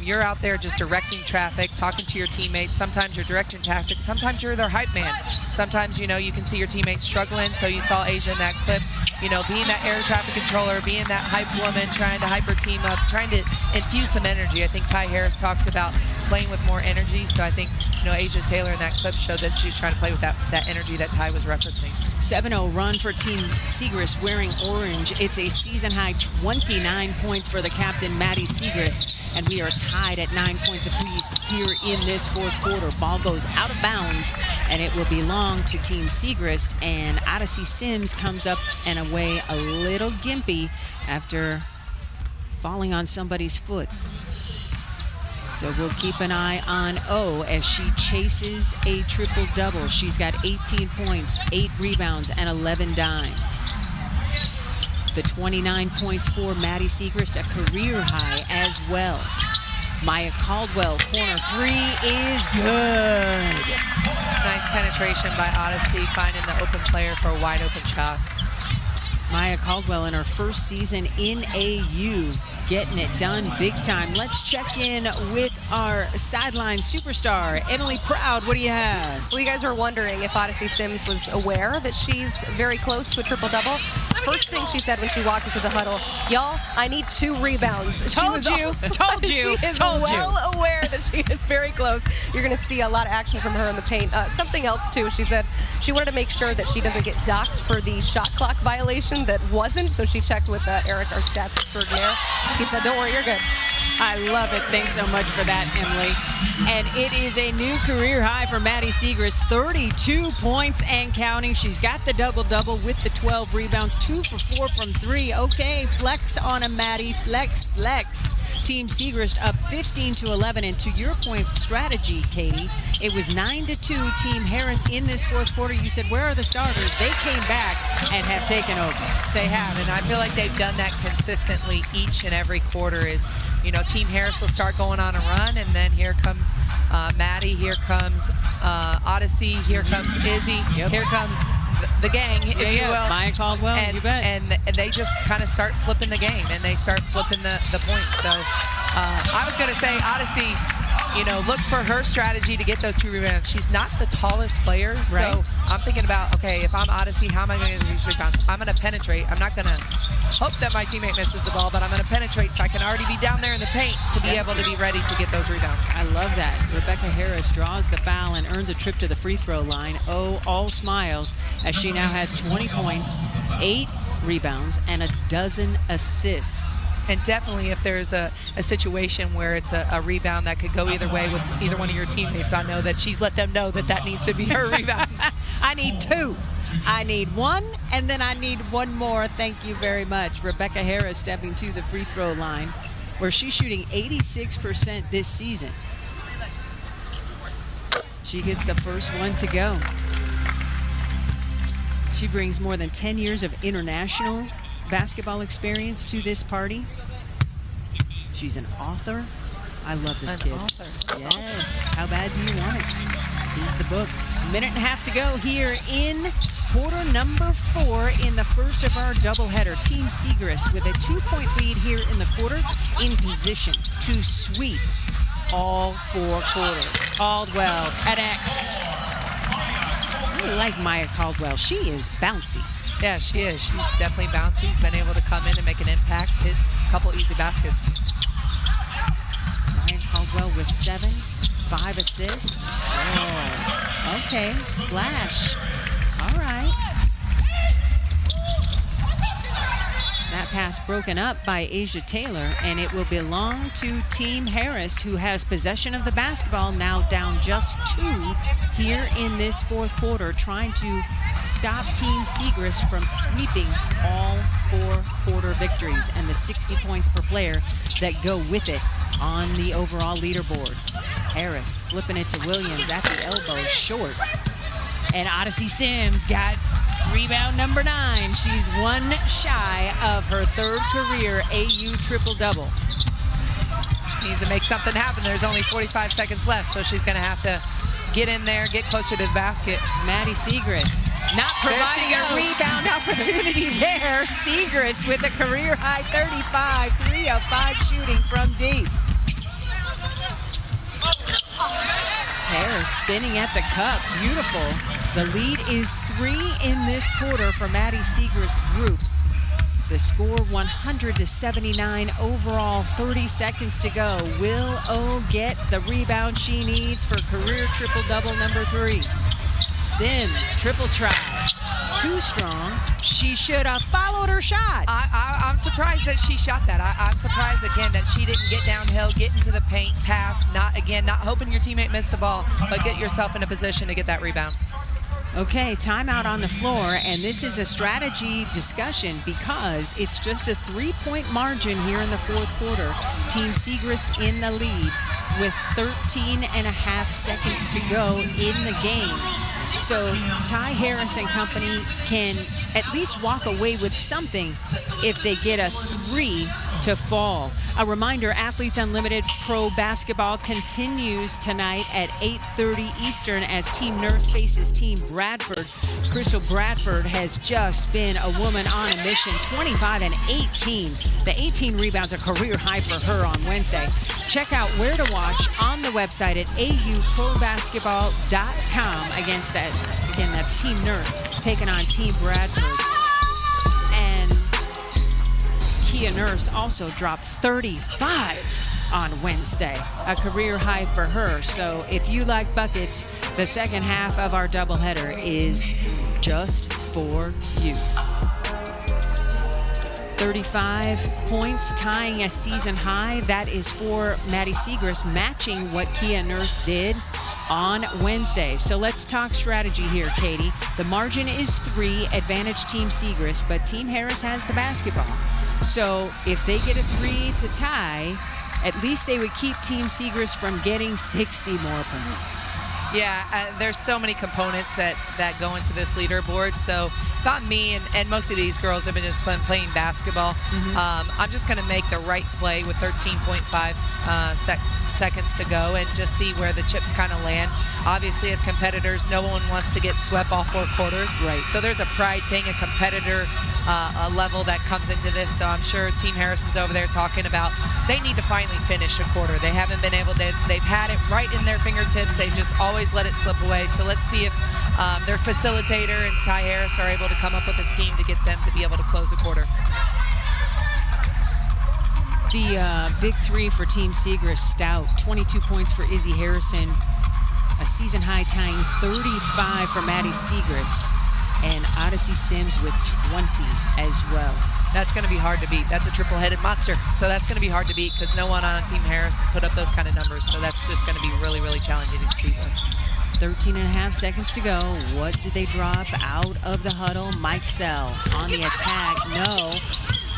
You're out there just directing traffic, talking to your teammates. Sometimes you're directing traffic. Sometimes you're their hype man. Sometimes, you can see your teammates struggling. So you saw Asia in that clip, being that air traffic controller, being that hype woman, trying to hype her team up, trying to infuse some energy. I think Ty Harris talked about playing with more energy. So I think, Asia Taylor in that clip showed that she was trying to play with that energy that Ty was referencing. 7-0 run for Team Siegrist wearing orange. It's a season-high 29 points for the captain, Maddie Siegrist, and we are tied at 9 points apiece here in this fourth quarter. Ball goes out of bounds, and it will belong to Team Siegrist, and Odyssey Sims comes up and away a little gimpy after falling on somebody's foot. So we'll keep an eye on O as she chases a triple-double. She's got 18 points, 8 rebounds, and 11 dimes. The 29 points for Maddie Siegrist, a career high as well. Maya Caldwell, corner 3 is good. Nice penetration by Odyssey, finding the open player for a wide open shot. Maya Caldwell in her first season in AU, getting it done big time. Let's check in with our sideline superstar, Emily Proud. What do you have? Well, you guys were wondering if Odyssey Sims was aware that she's very close to a triple-double. First thing she said when she walked into the huddle, y'all, I need 2 rebounds. Told you. She is well aware that she is very close. You're going to see a lot of action from her in the paint. Something else, too, she said she wanted to make sure that she doesn't get docked for the shot clock violation that wasn't, so she checked with Eric, our stats extraordinaire. He said, don't worry, you're good. I love it. Thanks so much for that, Emily. And it is a new career high for Maddie Siegrist, 32 points and counting. She's got the double-double with the 12 rebounds, 2 for 4 from 3. Okay, flex on a Maddie, flex. Team Segrist up 15-11. And to your point, strategy, Katie, it was 9-2 Team Harris in this fourth quarter. You said, where are the starters? They came back and have taken over. They have, and I feel like they've done that consistently each and every quarter. Is, you know, Team Harris will start going on a run, and then here comes Maddie, here comes Odyssey, here comes Izzy, here comes the gang, if you will. Maya Caldwell, and, you bet. And they just kind of start flipping the game, and they start flipping the points. So I was going to say, Odyssey, you know, look for her strategy to get those 2 rebounds. She's not the tallest player, right. So I'm thinking about, okay, if I'm Odyssey, how am I going to get these rebounds? I'm going to penetrate. I'm not going to hope that my teammate misses the ball, but I'm going to penetrate so I can already be down there in the paint to be able to be ready to get those rebounds. I love that. Rebecca Harris draws the foul and earns a trip to the free throw line. Oh, all smiles as she now has 20 points, 8 rebounds, and a dozen assists. And definitely if there's a situation where it's a rebound that could go either way with either one of your teammates, I know that she's let them know that that needs to be her rebound. I need 2. I need 1, and then I need 1 more. Thank you very much. Rebecca Harris stepping to the free throw line, where she's shooting 86% this season. She gets the first one to go. She brings more than 10 years of international basketball experience to this party. She's an author. I love this kid. Author. Yes. How bad do you want it? He's the book. Minute and a half to go here in quarter number 4 in the first of our doubleheader. Team Segrist with a 2-point lead here in the quarter, in position to sweep all 4 quarters. Caldwell, TEDx. I really like Maya Caldwell. She is bouncy. Yeah, she is. She's definitely bouncy. Been able to come in and make an impact. Hit a couple easy baskets. Maya Caldwell with 7, 5 assists. Oh, okay, splash. All right. That pass broken up by Asia Taylor, and it will belong to Team Harris, who has possession of the basketball, now down just 2 here in this fourth quarter, trying to stop Team Segrist from sweeping all 4 quarter victories and the 60 points per player that go with it on the overall leaderboard. Harris flipping it to Williams at the elbow, short. And Odyssey Sims got rebound number 9. She's 1 shy of her 3rd career AU triple-double. Needs to make something happen. There's only 45 seconds left, so she's going to have to get in there, get closer to the basket. Maddie Segrist not providing a rebound opportunity there. Segrist with a career-high 35, 3 of 5 shooting from deep. Harris spinning at the cup, beautiful. The lead is 3 in this quarter for Maddie Segrist's group. The score 100-79 overall, 30 seconds to go. Will O get the rebound she needs for career triple-double number 3? Sims, triple try. Too strong. She should have followed her shot. I'm surprised that she shot that. I'm surprised, again, that she didn't get downhill, get into the paint, pass, not hoping your teammate missed the ball, but get yourself in a position to get that rebound. Okay, timeout on the floor, and this is a strategy discussion because it's just a 3-point margin here in the fourth quarter. Team Segrist in the lead with 13 and a half seconds to go in the game. So Ty Harris and company can at least walk away with something if they get a 3 to fall. A reminder, Athletes Unlimited Pro Basketball continues tonight at 8:30 Eastern as Team Nurse faces Team Bradford. Crystal Bradford has just been a woman on a mission, 25 and 18. The 18 rebounds, a career high for her on Wednesday. Check out where to watch on the website at auprobasketball.com against that. Again, that's Team Nurse taking on Team Bradford. And Kia Nurse also dropped 35 on Wednesday, a career high for her. So if you like buckets, the second half of our doubleheader is just for you. 35 points, tying a season high. That is for Maddie Segrist, matching what Kia Nurse did on Wednesday. So let's talk strategy here, Katie. The margin is 3, advantage Team Segrist, but Team Harris has the basketball. So if they get a 3 to tie, at least they would keep Team Siegrist from getting 60 more points. Yeah, there's so many components that go into this leaderboard. So it's on me, and most of these girls have been just playing basketball. I'm just going to make the right play with 13.5 seconds to go and just see where the chips kind of land. Obviously, as competitors, no one wants to get swept all 4 quarters. Right. So there's a pride thing, a competitor a level that comes into this. So I'm sure Team Harrison's over there talking about they need to finally finish a quarter. They haven't been able to. They've had it right in their fingertips. They've just always let it slip away. So let's see if their facilitator and Ty Harris are able to come up with a scheme to get them to be able to close a quarter. The big 3 for Team Siegrist, Stout, 22 points for Izzy Harrison, a season-high tying 35 for Maddie Siegrist, and Odyssey Sims with 20 as well. That's going to be hard to beat. That's a triple-headed monster. So that's going to be hard to beat because no one on Team Harris put up those kind of numbers. So that's just going to be really, really challenging to beat with. 13 and a half seconds to go. What did they drop out of the huddle? Mike Sell on the attack. No.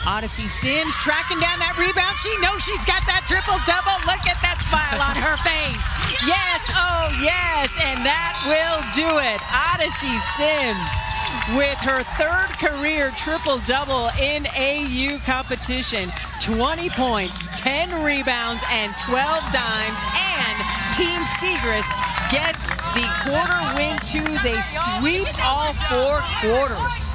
Odyssey Sims tracking down that rebound. She knows she's got that triple-double. Look at that smile on her face. Yes, oh yes, and that will do it. Odyssey Sims with her 3rd career triple-double in AU competition. 20 points, 10 rebounds, and 12 dimes. And Team Siegrist gets the quarter win too. They sweep all 4 quarters.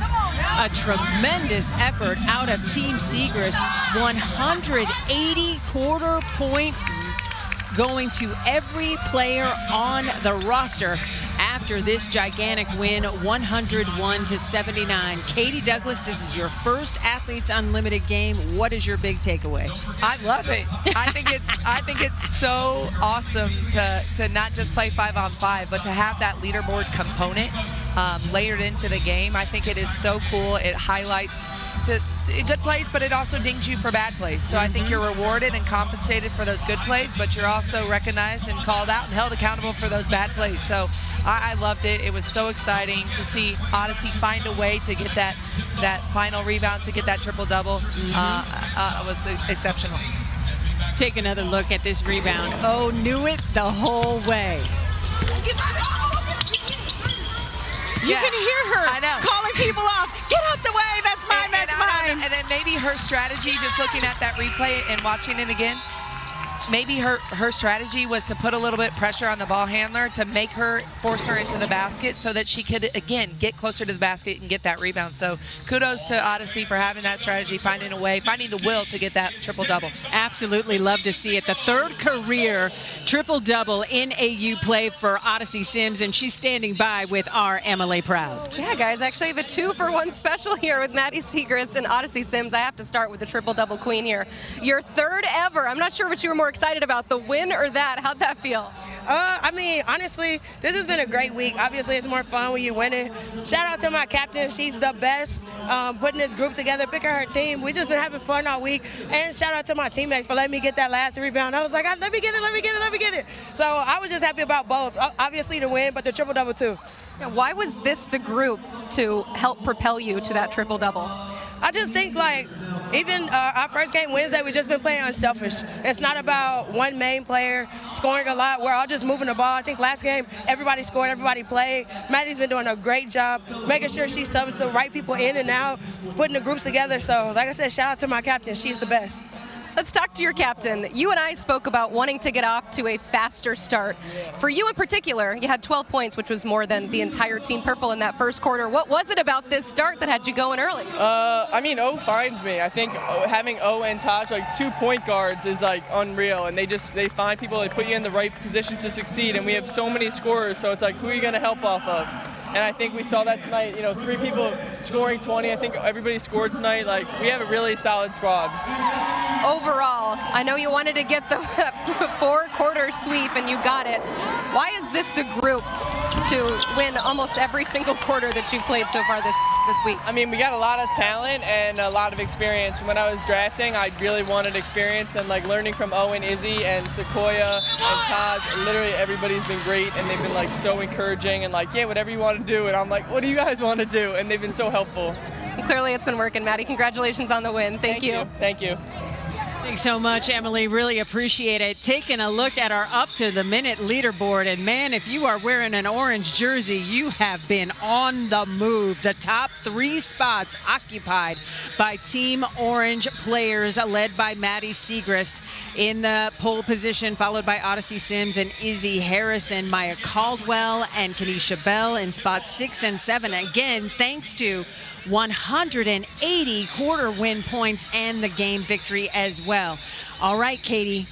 A tremendous effort out of Team Siegrist. 180 quarter point going to every player on the roster after this gigantic win, 101-79. Katie Douglas, this is your first Athletes Unlimited game. What is your big takeaway? I love it. I think it's so awesome to not just play 5-on-5, but to have that leaderboard component layered into the game. I think it is so cool. It highlights good plays, but it also dings you for bad plays. So I think you're rewarded and compensated for those good plays, but you're also recognized and called out and held accountable for those bad plays. So I loved it. It was so exciting to see Odyssey find a way to get that final rebound, to get that triple-double. It was exceptional. Take another look at this rebound. Oh, knew it the whole way. You can hear her calling people off. Get out the way, that's mine, that's mine. And then maybe her strategy, just looking at that replay and watching it again, maybe her strategy was to put a little bit pressure on the ball handler to make her force her into the basket so that she could, again, get closer to the basket and get that rebound. So kudos to Odyssey for having that strategy, finding a way, finding the will to get that triple-double. Absolutely love to see it. The 3rd career triple-double in AU play for Odyssey Sims, and she's standing by with our MLA Proud. Yeah, guys, actually I have a 2-for-1 special here with Maddie Siegrist and Odyssey Sims. I have to start with the triple-double queen here. Your 3rd ever. I'm not sure what you were more excited about, the win or that. How'd that feel? I mean, honestly, this has been a great week. Obviously, it's more fun when you're winning. Shout out to my captain. She's the best, putting this group together, picking her team. We've just been having fun all week. And shout out to my teammates for letting me get that last rebound. I was like, let me get it. So I was just happy about both. Obviously the win, but the triple-double too. Yeah, why was this the group to help propel you to that triple-double? I just think, like, even our first game Wednesday, we've just been playing unselfish. It's not about one main player scoring a lot. We're all just moving the ball. I think last game, everybody scored, everybody played. Maddie's been doing a great job making sure she subs the right people in and out, putting the groups together. So, like I said, shout out to my captain. She's the best. Let's talk to your captain. You and I spoke about wanting to get off to a faster start. For you in particular, you had 12 points, which was more than the entire Team Purple in that first quarter. What was it about this start that had you going early? I mean, O finds me. I think having O and Taj, like 2 point guards, is like unreal. And they find people, they put you in the right position to succeed. And we have so many scorers, so it's like, who are you going to help off of? And I think we saw that tonight, 3 people scoring 20. I think everybody scored tonight. Like, we have a really solid squad. Overall, I know you wanted to get the 4-quarter sweep, and you got it. Why is this the group to win almost every single quarter that you've played so far this week? I mean, we got a lot of talent and a lot of experience. When I was drafting, I really wanted experience, and like learning from Owen, Izzy, and Sequoia, and Taj. Literally everybody's been great, and they've been like so encouraging and like, yeah, whatever you want to do. And I'm like, what do you guys want to do? And they've been so helpful. Clearly it's been working, Maddie. Congratulations on the win. Thank you. Thank you. Thanks so much, Emily. Really appreciate it. Taking a look at our up-to-the-minute leaderboard, and man, if you are wearing an orange jersey, you have been on the move. The top 3 spots occupied by Team Orange players, led by Maddie Siegrist in the pole position, followed by Odyssey Sims and Izzy Harrison, Maya Caldwell and Kenesha Bell in spots 6 and 7. Again, thanks to 180 quarter win points and the game victory as well. All right, Katie,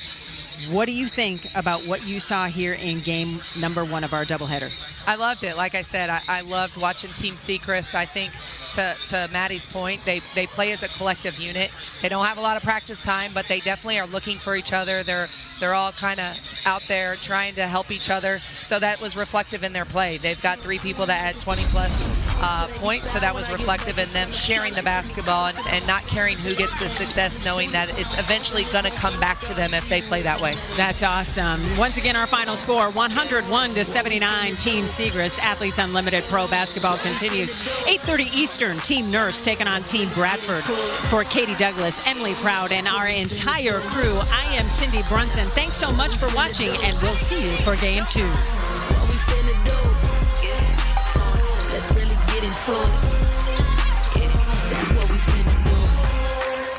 what do you think about what you saw here in game number 1 of our doubleheader? I loved it. Like I said, I loved watching Team Siegrist. I think to Maddie's point, they play as a collective unit. They don't have a lot of practice time, but they definitely are looking for each other. They're all kind of out there trying to help each other. So that was reflective in their play. They've got 3 people that had 20+ points, so that was reflective in them sharing the basketball and not caring who gets the success, knowing that it's eventually going to come back to them if they play that way. That's awesome. Once again, our final score, 101-79, Team Siegrist. Athletes Unlimited Pro Basketball continues. 8:30 Eastern, Team Nurse taking on Team Bradford. For Katie Douglas, Emily Proud, and our entire crew, I am Cindy Brunson. Thanks so much for watching, and we'll see you for game 2. What we finna do? Let's really get into it.